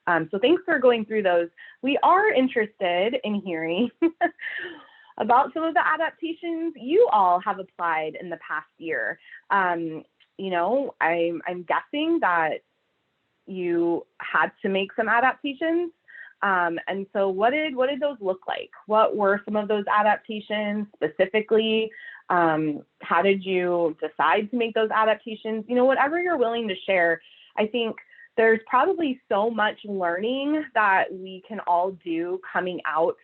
A: So thanks for going through those. We are interested in hearing about some of the adaptations you all have applied in the past year. I'm guessing that you had to make some adaptations. And so what did those look like? What were some of those adaptations specifically? How did you decide to make those adaptations? Whatever you're willing to share. I think there's probably so much learning that we can all do coming out,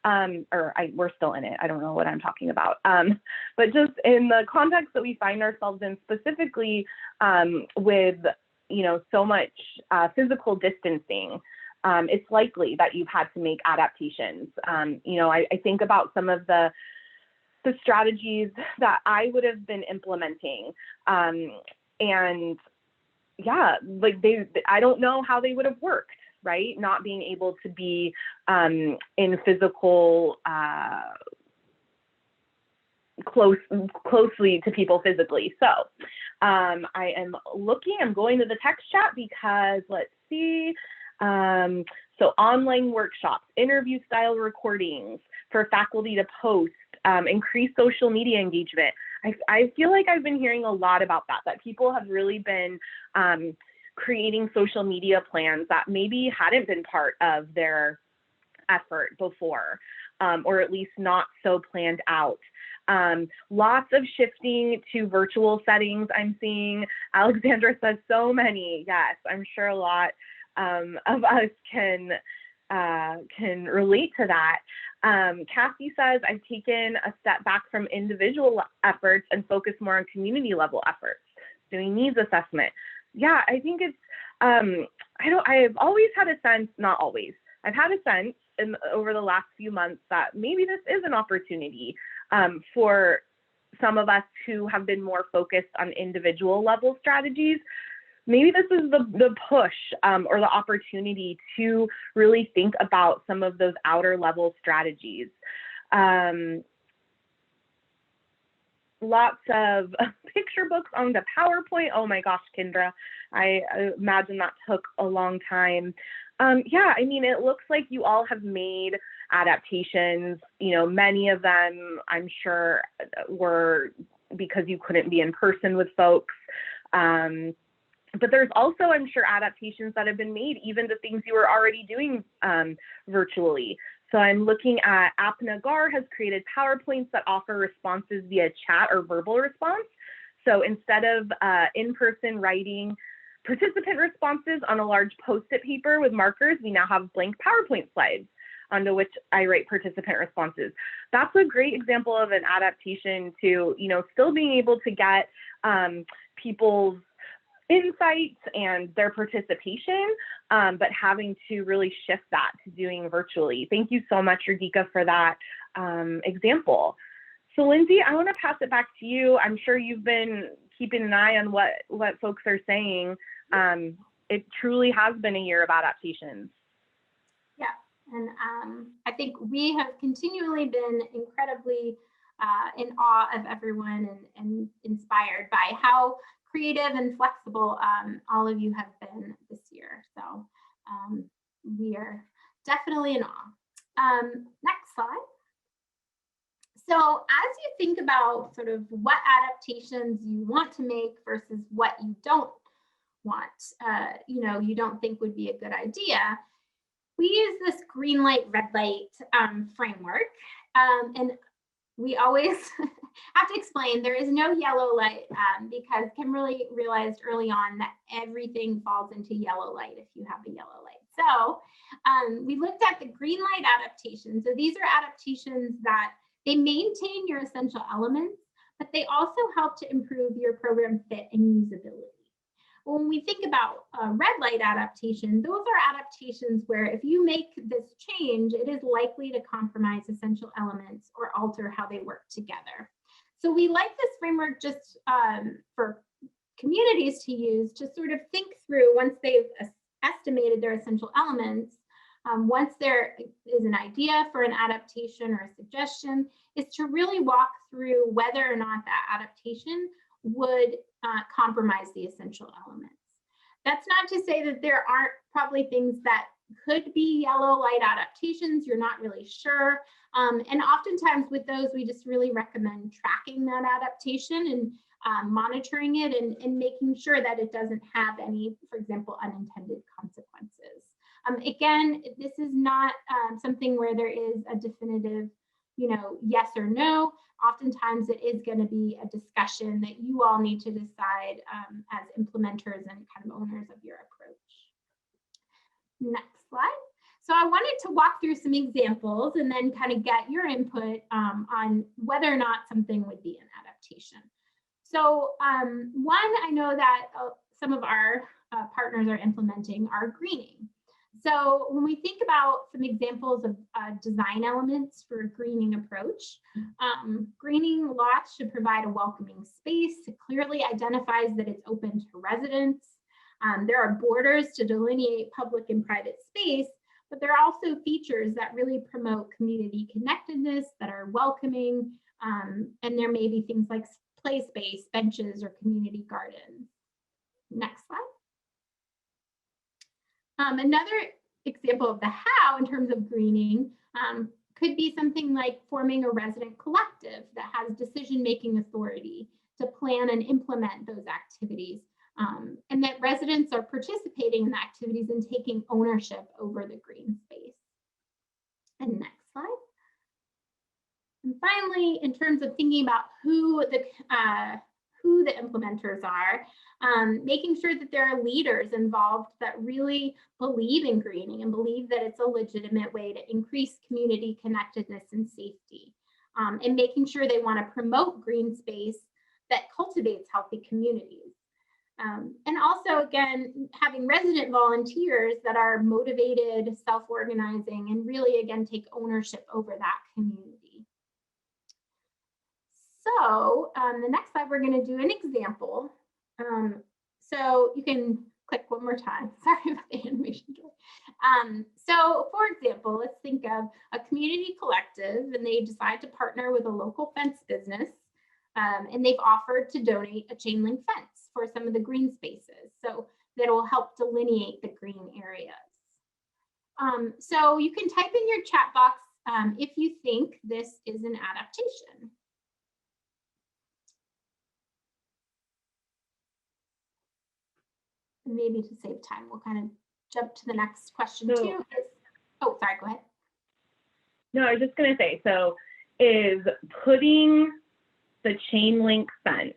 A: we're still in it. I don't know what I'm talking about. But just in the context that we find ourselves in, specifically with, so much physical distancing, it's likely that you've had to make adaptations. I think about some of the strategies that I would have been implementing, and yeah, I don't know how they would have worked, right? Not being able to be in physical, closely to people physically. So I'm going to the text chat because let's see. So online workshops, interview style recordings for faculty to post, increase social media engagement. I feel like I've been hearing a lot about that people have really been creating social media plans that maybe hadn't been part of their effort before, or at least not so planned out. Lots of shifting to virtual settings I'm seeing. Alexandra says so many. Yes, I'm sure a lot of us can relate to that. Cassie says, I've taken a step back from individual efforts and focused more on community level efforts, doing needs assessment. Yeah, I think it's, I've always had a sense, not always, I've had a sense over the last few months that maybe this is an opportunity for some of us who have been more focused on individual level strategies. Maybe this is the push or the opportunity to really think about some of those outer level strategies. Lots of picture books on the PowerPoint. Oh my gosh, Kendra, I imagine that took a long time. Yeah, I mean, it looks like you all have made adaptations. Many of them, I'm sure, were because you couldn't be in person with folks. But there's also, I'm sure, adaptations that have been made even to things you were already doing virtually. So I'm looking at AppNagar has created PowerPoints that offer responses via chat or verbal response. So instead of in-person writing participant responses on a large Post-it paper with markers, we now have blank PowerPoint slides onto which I write participant responses. That's a great example of an adaptation to, still being able to get people's insights and their participation, but having to really shift that to doing virtually. Thank you so much, Radhika, for that example. So Lindsay, I want to pass it back to you. I'm sure you've been keeping an eye on what folks are saying. It truly has been a year of adaptations.
C: Yeah, and I think we have continually been incredibly in awe of everyone and inspired by how creative and flexible all of you have been this year. So we are definitely in awe. Next slide. So as you think about sort of what adaptations you want to make versus what you don't want, you don't think would be a good idea, we use this green light, red light framework. And we always have to explain there is no yellow light because Kimberly realized early on that everything falls into yellow light if you have a yellow light. So we looked at the green light adaptations. So these are adaptations that they maintain your essential elements, but they also help to improve your program fit and usability. When we think about red light adaptation, those are adaptations where if you make this change, it is likely to compromise essential elements or alter how they work together. So we like this framework just for communities to use to sort of think through once they've estimated their essential elements, Once there is an idea for an adaptation or a suggestion, is to really walk through whether or not that adaptation would compromise the essential elements. That's not to say that there aren't probably things that could be yellow light adaptations, you're not really sure. And oftentimes with those, we just really recommend tracking that adaptation and monitoring it and making sure that it doesn't have any, for example, unintended consequences. Again, this is not something where there is a definitive, yes or no. Oftentimes it is going to be a discussion that you all need to decide as implementers and kind of owners of your approach. Next slide. So I wanted to walk through some examples and then kind of get your input on whether or not something would be an adaptation. So one, I know that some of our partners are implementing are greening. So when we think about some examples of design elements for a greening approach, greening lots should provide a welcoming space. It clearly identifies that it's open to residents. There are borders to delineate public and private space, but there are also features that really promote community connectedness, that are welcoming, and there may be things like play space, benches, or community gardens. Next slide. Another example of the how in terms of greening could be something like forming a resident collective that has decision-making authority to plan and implement those activities, and that residents are participating in the activities and taking ownership over the green space. And next slide. And finally, in terms of thinking about who the implementers are, making sure that there are leaders involved that really believe in greening and believe that it's a legitimate way to increase community connectedness and safety, and making sure they want to promote green space that cultivates healthy communities. And also, again, having resident volunteers that are motivated, self-organizing, and really, again, take ownership over that community. So the next slide, we're going to do an example. So you can click one more time. Sorry about the animation. So for example, let's think of a community collective, and they decide to partner with a local fence business, and they've offered to donate a chain link fence for some of the green spaces. So that will help delineate the green areas. So you can type in your chat box if you think this is an adaptation. Maybe to save time, we'll kind of jump to the next question too. Oh, sorry, go ahead.
A: No, I was just going to say, so is putting the chain link fence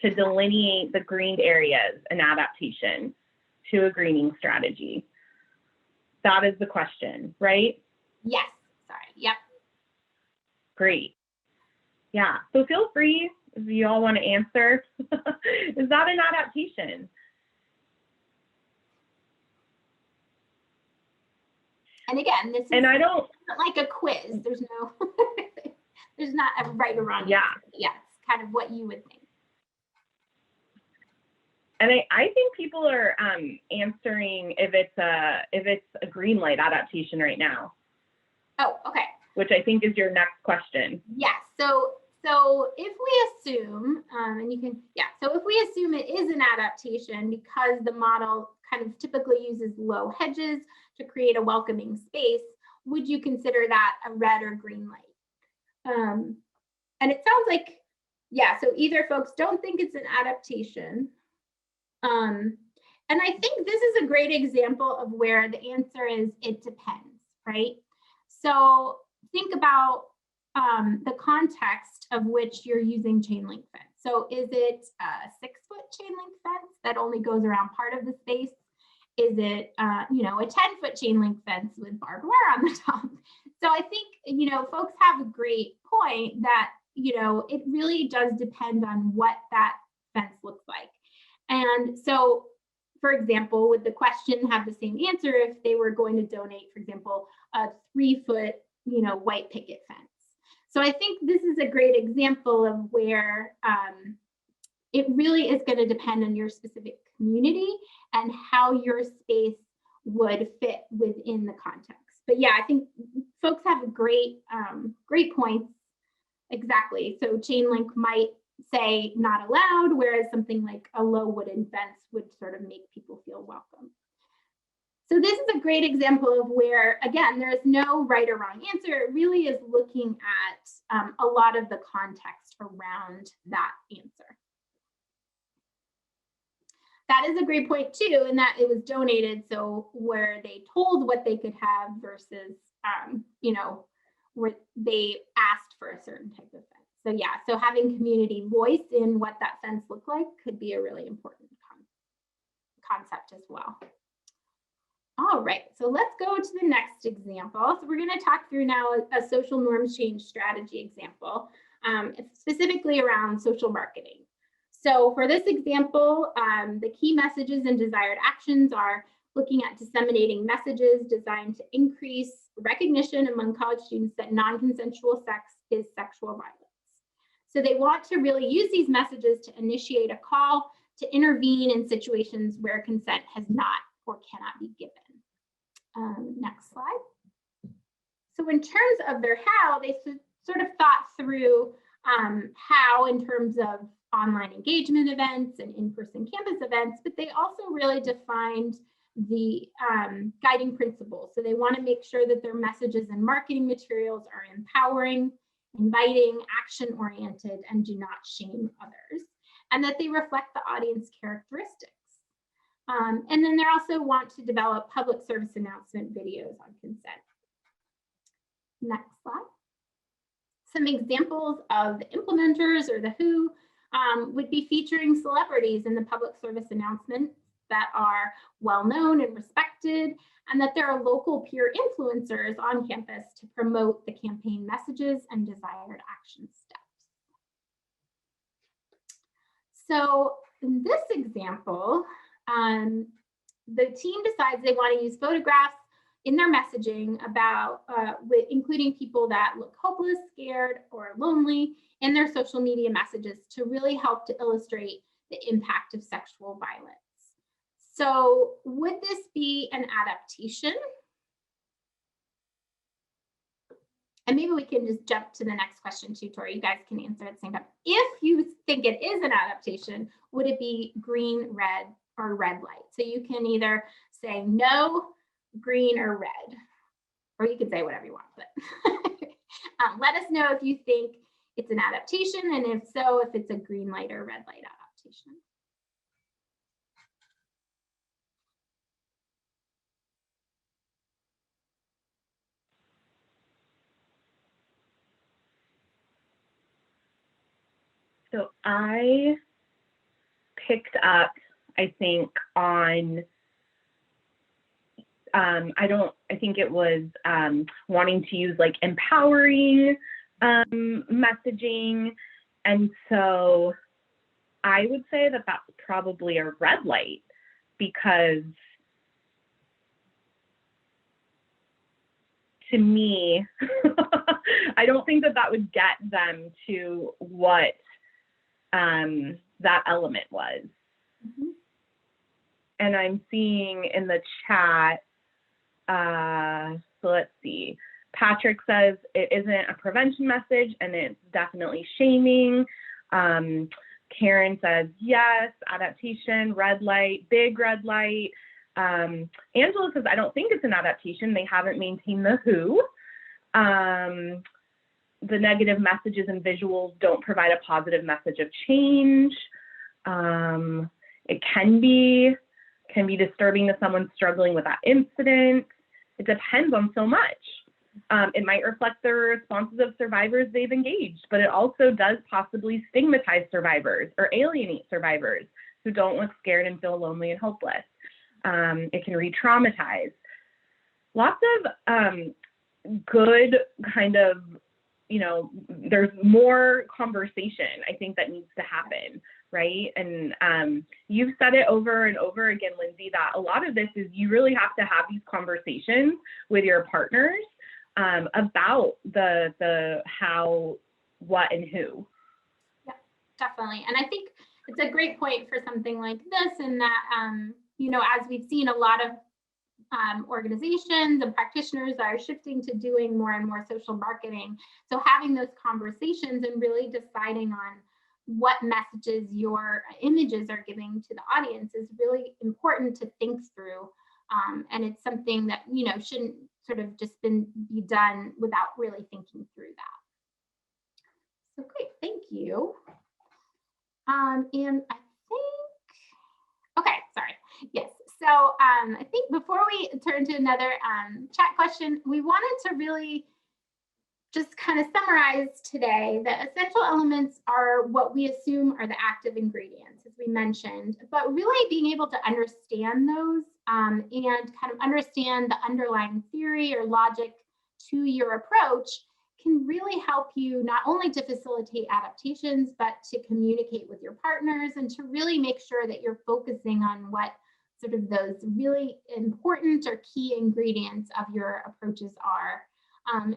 A: to delineate the greened areas an adaptation to a greening strategy? That is the question, right?
C: Yes, sorry, yep.
A: Great. Yeah, so feel free if you all want to answer. Is that an adaptation?
C: And again, this is
A: and I don't
C: like a quiz. There's no, there's not a right or wrong.
A: Yeah.
C: Answer. Yeah, it's kind of what you would think.
A: And I think people are answering if it's a green light adaptation right now.
C: Oh, okay.
A: Which I think is your next question.
C: Yes. So if we assume, and you can, so if we assume it is an adaptation because the model kind of typically uses low hedges to create a welcoming space, would you consider that a red or green light? And it sounds like, so either folks don't think it's an adaptation. And I think this is a great example of where the answer is, it depends, right? So think about the context of which you're using chain link fence. So is it a 6-foot chain link fence that only goes around part of the space? Is it, a 10-foot chain link fence with barbed wire on the top? So I think, folks have a great point that, it really does depend on what that fence looks like. And so, for example, would the question have the same answer if they were going to donate, for example, a 3-foot, white picket fence? So I think this is a great example of where it really is going to depend on your specific community and how your space would fit within the context. But yeah, I think folks have great points. Exactly. So chain link might say not allowed, whereas something like a low wooden fence would sort of make people feel welcome. So this is a great example of where, again, there is no right or wrong answer. It really is looking at a lot of the context around that answer. That is a great point too, in that it was donated, so where they told what they could have versus, you know, where they asked for a certain type of fence. So yeah, so having community voice in what that fence looked like could be a really important concept as well. All right, so let's go to the next example. So we're going to talk through now a social norms change strategy example, specifically around social marketing. So for this example, the key messages and desired actions are looking at disseminating messages designed to increase recognition among college students that non-consensual sex is sexual violence. So they want to really use these messages to initiate a call to intervene in situations where consent has not or cannot be given. Next slide. So in terms of their how, they sort of thought through how in terms of online engagement events and in-person campus events, but they also really defined the guiding principles. So they want to make sure that their messages and marketing materials are empowering, inviting, action-oriented, and do not shame others, and that they reflect the audience characteristics. And then they also want to develop public service announcement videos on consent. Next slide. Some examples of the implementers or the who would be featuring celebrities in the public service announcements that are well-known and respected, and that there are local peer influencers on campus to promote the campaign messages and desired action steps. So in this example, the team decides they want to use photographs in their messaging about including people that look hopeless, scared, or lonely in their social media messages to really help to illustrate the impact of sexual violence. So would this be an adaptation? And maybe we can just jump to the next question too, Tori. You guys can answer at the same time. If you think it is an adaptation, would it be green, red, or red light? So you can either say no, green, or red, or you can say whatever you want, but let us know if you think it's an adaptation, and if so, if it's a green light or red light adaptation.
A: So I picked up, I think, on, I think it was wanting to use like empowering messaging. And so I would say that that's probably a red light, because to me, I don't think that that would get them to what that element was.
C: Mm-hmm.
A: And I'm seeing in the chat, so let's see, Patrick says it isn't a prevention message and it's definitely shaming. Karen says yes, adaptation, red light, big red light. Angela says I don't think it's an adaptation, they haven't maintained the who. The negative messages and visuals don't provide a positive message of change. It can be disturbing to someone struggling with that incident. It depends on so much. It might reflect the responses of survivors they've engaged, but it also does possibly stigmatize survivors or alienate survivors who don't look scared and feel lonely and hopeless. It can re-traumatize. Lots of good kind of, you know, there's more conversation I think that needs to happen, right? And you've said it over and over again, Lindsay, that a lot of this is you really have to have these conversations with your partners about the how, what, and who.
C: Yeah, definitely. And I think it's a great point for something like this, in that, you know, as we've seen a lot of organizations and practitioners are shifting to doing more and more social marketing. So having those conversations and really deciding on what messages your images are giving to the audience is really important to think through. And it's something that, you know, shouldn't sort of just be done without really thinking through that. So great, thank you. And I think, okay, sorry. Yes, so I think before we turn to another chat question, we wanted to really just kind of summarize today that essential elements are what we assume are the active ingredients, as we mentioned, but really being able to understand those and kind of understand the underlying theory or logic to your approach can really help you not only to facilitate adaptations, but to communicate with your partners and to really make sure that you're focusing on what sort of those really important or key ingredients of your approaches are.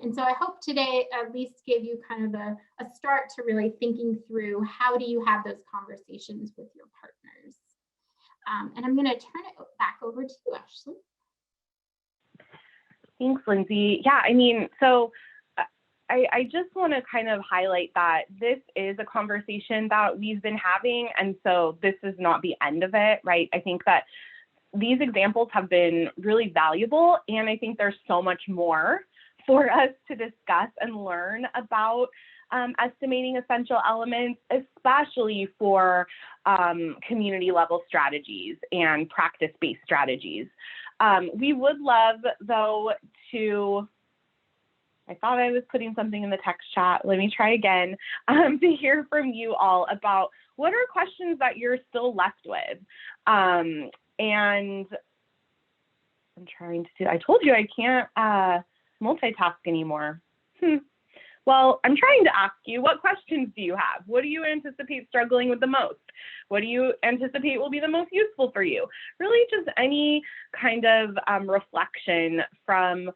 C: And so I hope today at least gave you kind of a start to really thinking through how do you have those conversations with your partners. And I'm going to turn it back over to you, Ashley.
A: Thanks, Lindsay. Yeah, I mean, so I just want to kind of highlight that this is a conversation that we've been having, and so this is not the end of it, right? I think that these examples have been really valuable, and I think there's so much more for us to discuss and learn about estimating essential elements, especially for community level strategies and practice-based strategies. We would love, though, to, I thought I was putting something in the text chat. Let me try again, to hear from you all about what are questions that you're still left with. And I'm trying to do, I told you I can't multitask anymore. Well, I'm trying to ask you, what questions do you have? What do you anticipate struggling with the most? What do you anticipate will be the most useful for you? Really just any kind of reflection from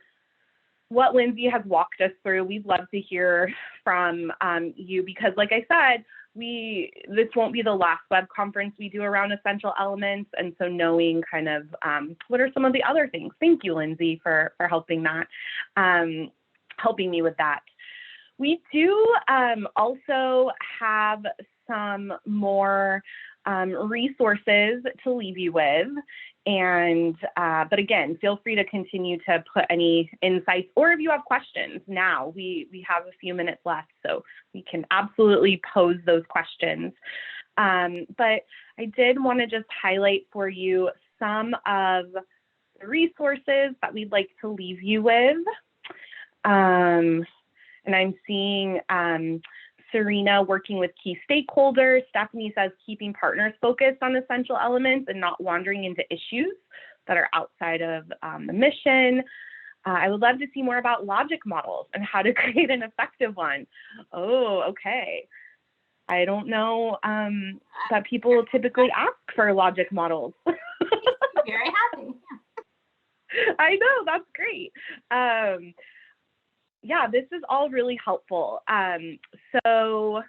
A: what Lindsay has walked us through. We'd love to hear from you because, like I said, this won't be the last web conference we do around essential elements, and so knowing kind of what are some of the other things. Thank you, Lindsay, for helping that, helping me with that. We do also have some more resources to leave you with. And, but again, feel free to continue to put any insights, or if you have questions now, we have a few minutes left, so we can absolutely pose those questions. But I did want to just highlight for you some of the resources that we'd like to leave you with. And I'm seeing Serena working with key stakeholders. Stephanie says keeping partners focused on essential elements and not wandering into issues that are outside of the mission. I would love to see more about logic models and how to create an effective one. Oh, okay. I don't know that people typically ask for logic models.
C: Very happy.
A: I know, that's great. Yeah, this is all really helpful. So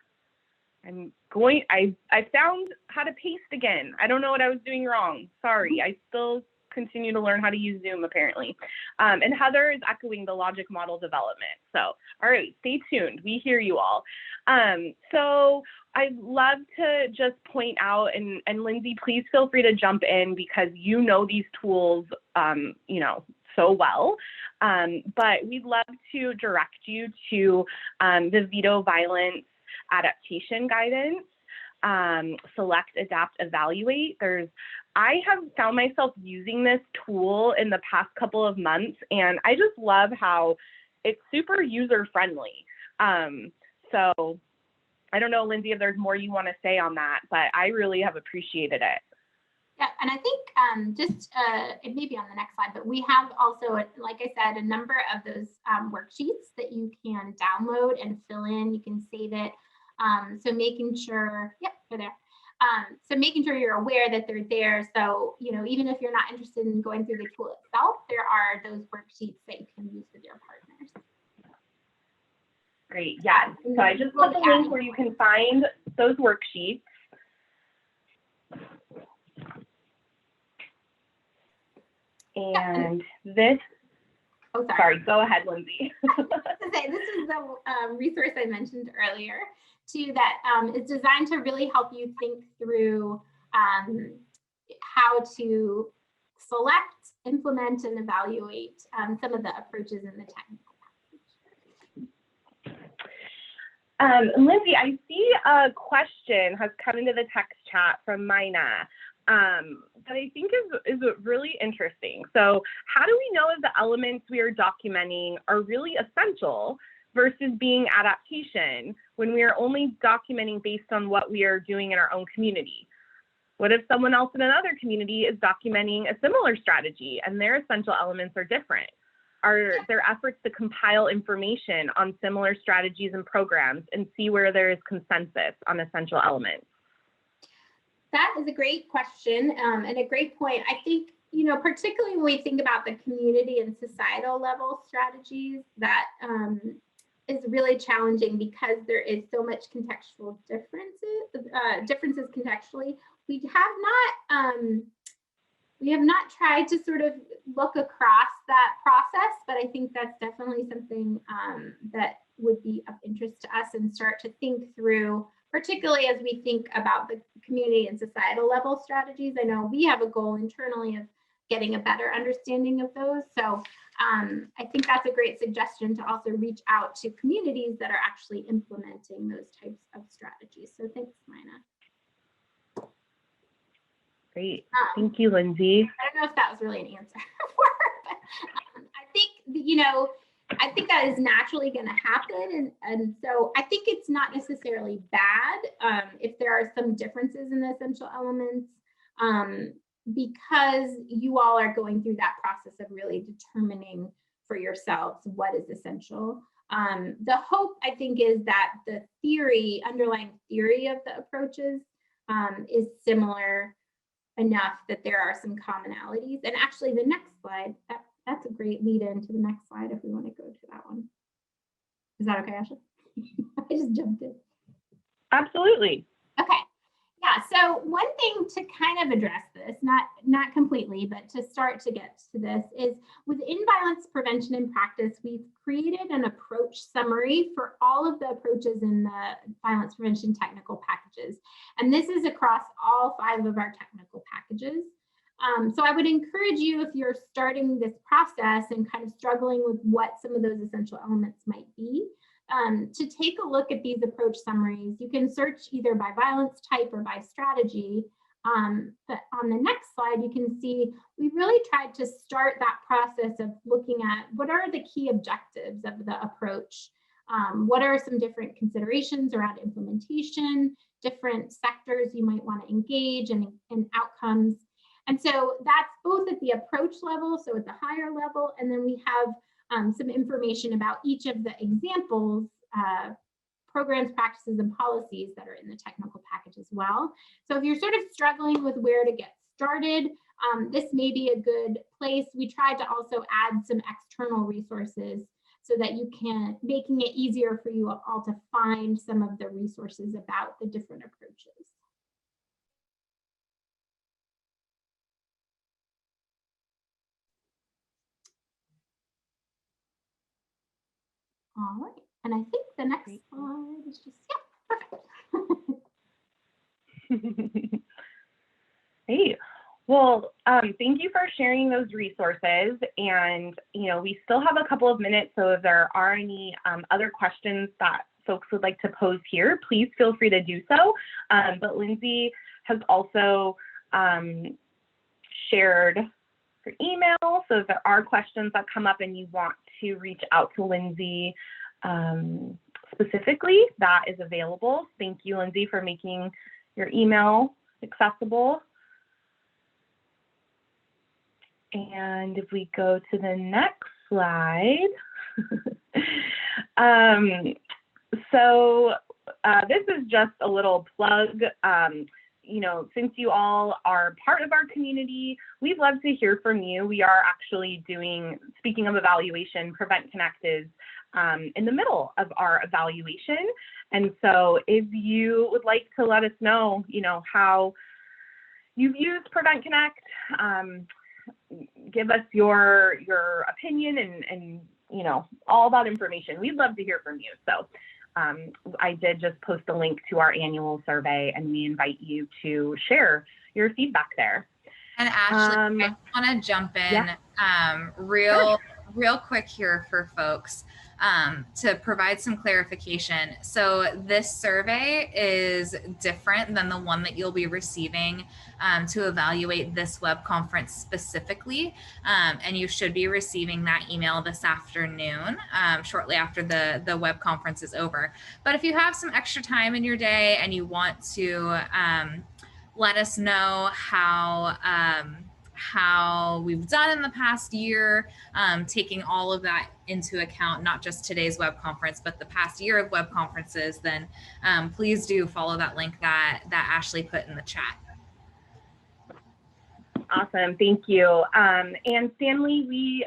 A: I found how to paste again. I don't know what I was doing wrong. Sorry, I still continue to learn how to use Zoom apparently. And Heather is echoing the logic model development. So, all right, stay tuned. We hear you all. So I'd love to just point out, and Lindsay, please feel free to jump in because you know these tools, you know, so well. But we'd love to direct you to the Veto Violence Adaptation Guidance, Select, Adapt, Evaluate. I have found myself using this tool in the past couple of months, and I just love how it's super user-friendly. So I don't know, Lindsay, if there's more you want to say on that, but I really have appreciated it.
C: Yeah, and I think it may be on the next slide, but we have also, like I said, a number of those worksheets that you can download and fill in. You can save it. So making sure, yep, they're there. So making sure you're aware that they're there. So, you know, even if you're not interested in going through the tool itself, there are those worksheets that you can use with your partners.
A: Great, yeah. So I just put the link where you can find those worksheets. And this,
C: Oh,
A: sorry, go ahead, Lindsay.
C: This is the resource I mentioned earlier, too, that is designed to really help you think through how to select, implement, and evaluate some of the approaches in the technical package.
A: Lindsay, I see a question has come into the text chat from Mina that I think is really interesting. So how do we know if the elements we are documenting are really essential versus being adaptation when we are only documenting based on what we are doing in our own community? What if someone else in another community is documenting a similar strategy and their essential elements are different? Are there efforts to compile information on similar strategies and programs and see where there is consensus on essential elements?
C: That is a great question and a great point. I think, particularly when we think about the community and societal level strategies, that is really challenging because there is so much contextual differences contextually. We have not tried to sort of look across that process, but I think that's definitely something that would be of interest to us and start to think through, particularly as we think about the community and societal level strategies. I know we have a goal internally of getting a better understanding of those. So I think that's a great suggestion to also reach out to communities that are actually implementing those types of strategies. So thanks, Mina.
A: Great. Thank you, Lindsay.
C: I don't know if that was really an answer for her, but I think that is naturally going to happen. And so I think it's not necessarily bad if there are some differences in the essential elements because you all are going through that process of really determining for yourselves what is essential. The hope, I think, is that the underlying theory of the approaches is similar enough that there are some commonalities. And actually the next slide, that's a great lead into the next slide if we want to go to that one. Is that okay, Ashley? I just jumped in.
A: Absolutely.
C: Okay. Yeah, so one thing to kind of address this, not completely, but to start to get to this is within violence prevention and practice, we've created an approach summary for all of the approaches in the violence prevention technical packages. And this is across all 5 of our technical packages. So I would encourage you, if you're starting this process and kind of struggling with what some of those essential elements might be, to take a look at these approach summaries. You can search either by violence type or by strategy. But on the next slide, you can see we really tried to start that process of looking at what are the key objectives of the approach. What are some different considerations around implementation, different sectors you might want to engage and outcomes. And so that's both at the approach level, so at the higher level, and then we have some information about each of the examples, programs, practices, and policies that are in the technical package as well. So if you're sort of struggling with where to get started, this may be a good place. We tried to also add some external resources so that you can, making it easier for you all to find some of the resources about the different approaches. All right, and I think the next slide is just, yeah, perfect.
A: Great. Well, thank you for sharing those resources. And, we still have a couple of minutes. So if there are any other questions that folks would like to pose here, please feel free to do so. But Lindsay has also shared her email. So if there are questions that come up and you want to reach out to Lindsay specifically, that is available. Thank you, Lindsay, for making your email accessible. And if we go to the next slide, this is just a little plug. Since you all are part of our community, we'd love to hear from you. We are actually doing, speaking of evaluation, Prevent Connect is in the middle of our evaluation. And so if you would like to let us know, how you've used Prevent Connect, give us your opinion and you know, all that information. We'd love to hear from you. So I did just post a link to our annual survey, and we invite you to share your feedback there.
B: And Ashley, I want to jump in real quick here for folks to provide some clarification. So this survey is different than the one that you'll be receiving to evaluate this web conference specifically. And you should be receiving that email this afternoon, shortly after the web conference is over. But if you have some extra time in your day and you want to let us know how we've done in the past year, taking all of that into account, not just today's web conference, but the past year of web conferences, then please do follow that link that Ashley put in the chat.
A: Awesome, thank you. And Stanley, we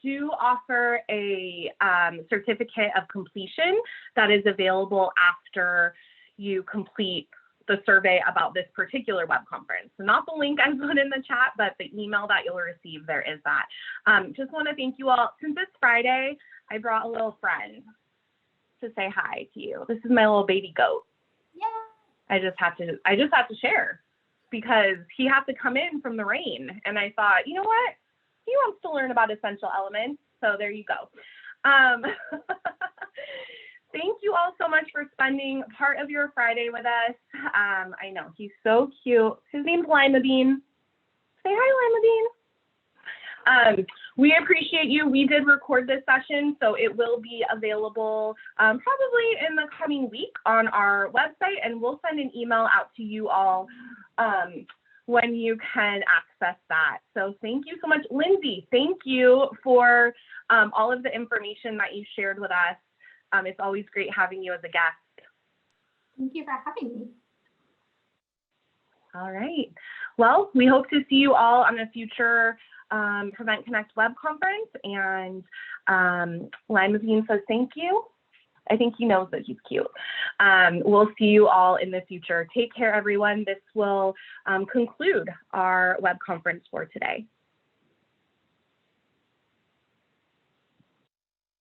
A: do offer a certificate of completion that is available after you complete the survey about this particular web conference. So not the link I put in the chat, but the email that you'll receive, there is that. Just want to thank you all. Since it's Friday, I brought a little friend to say hi to you. This is my little baby goat. Yeah. I just have to share because he has to come in from the rain. And I thought, you know what? He wants to learn about essential elements. So there you go. Thank you all so much for spending part of your Friday with us. I know, he's so cute. His name's Lima Bean. Say hi, Lima Bean. We appreciate you. We did record this session, so it will be available probably in the coming week on our website, and we'll send an email out to you all when you can access that. So thank you so much. Lindsay, thank you for all of the information that you shared with us. It's always great having you as a guest.
C: Thank you for having me.
A: All right. Well, we hope to see you all on a future Prevent Connect web conference. And Lima Bean says thank you. I think he knows that he's cute. We'll see you all in the future. Take care, everyone. This will conclude our web conference for today.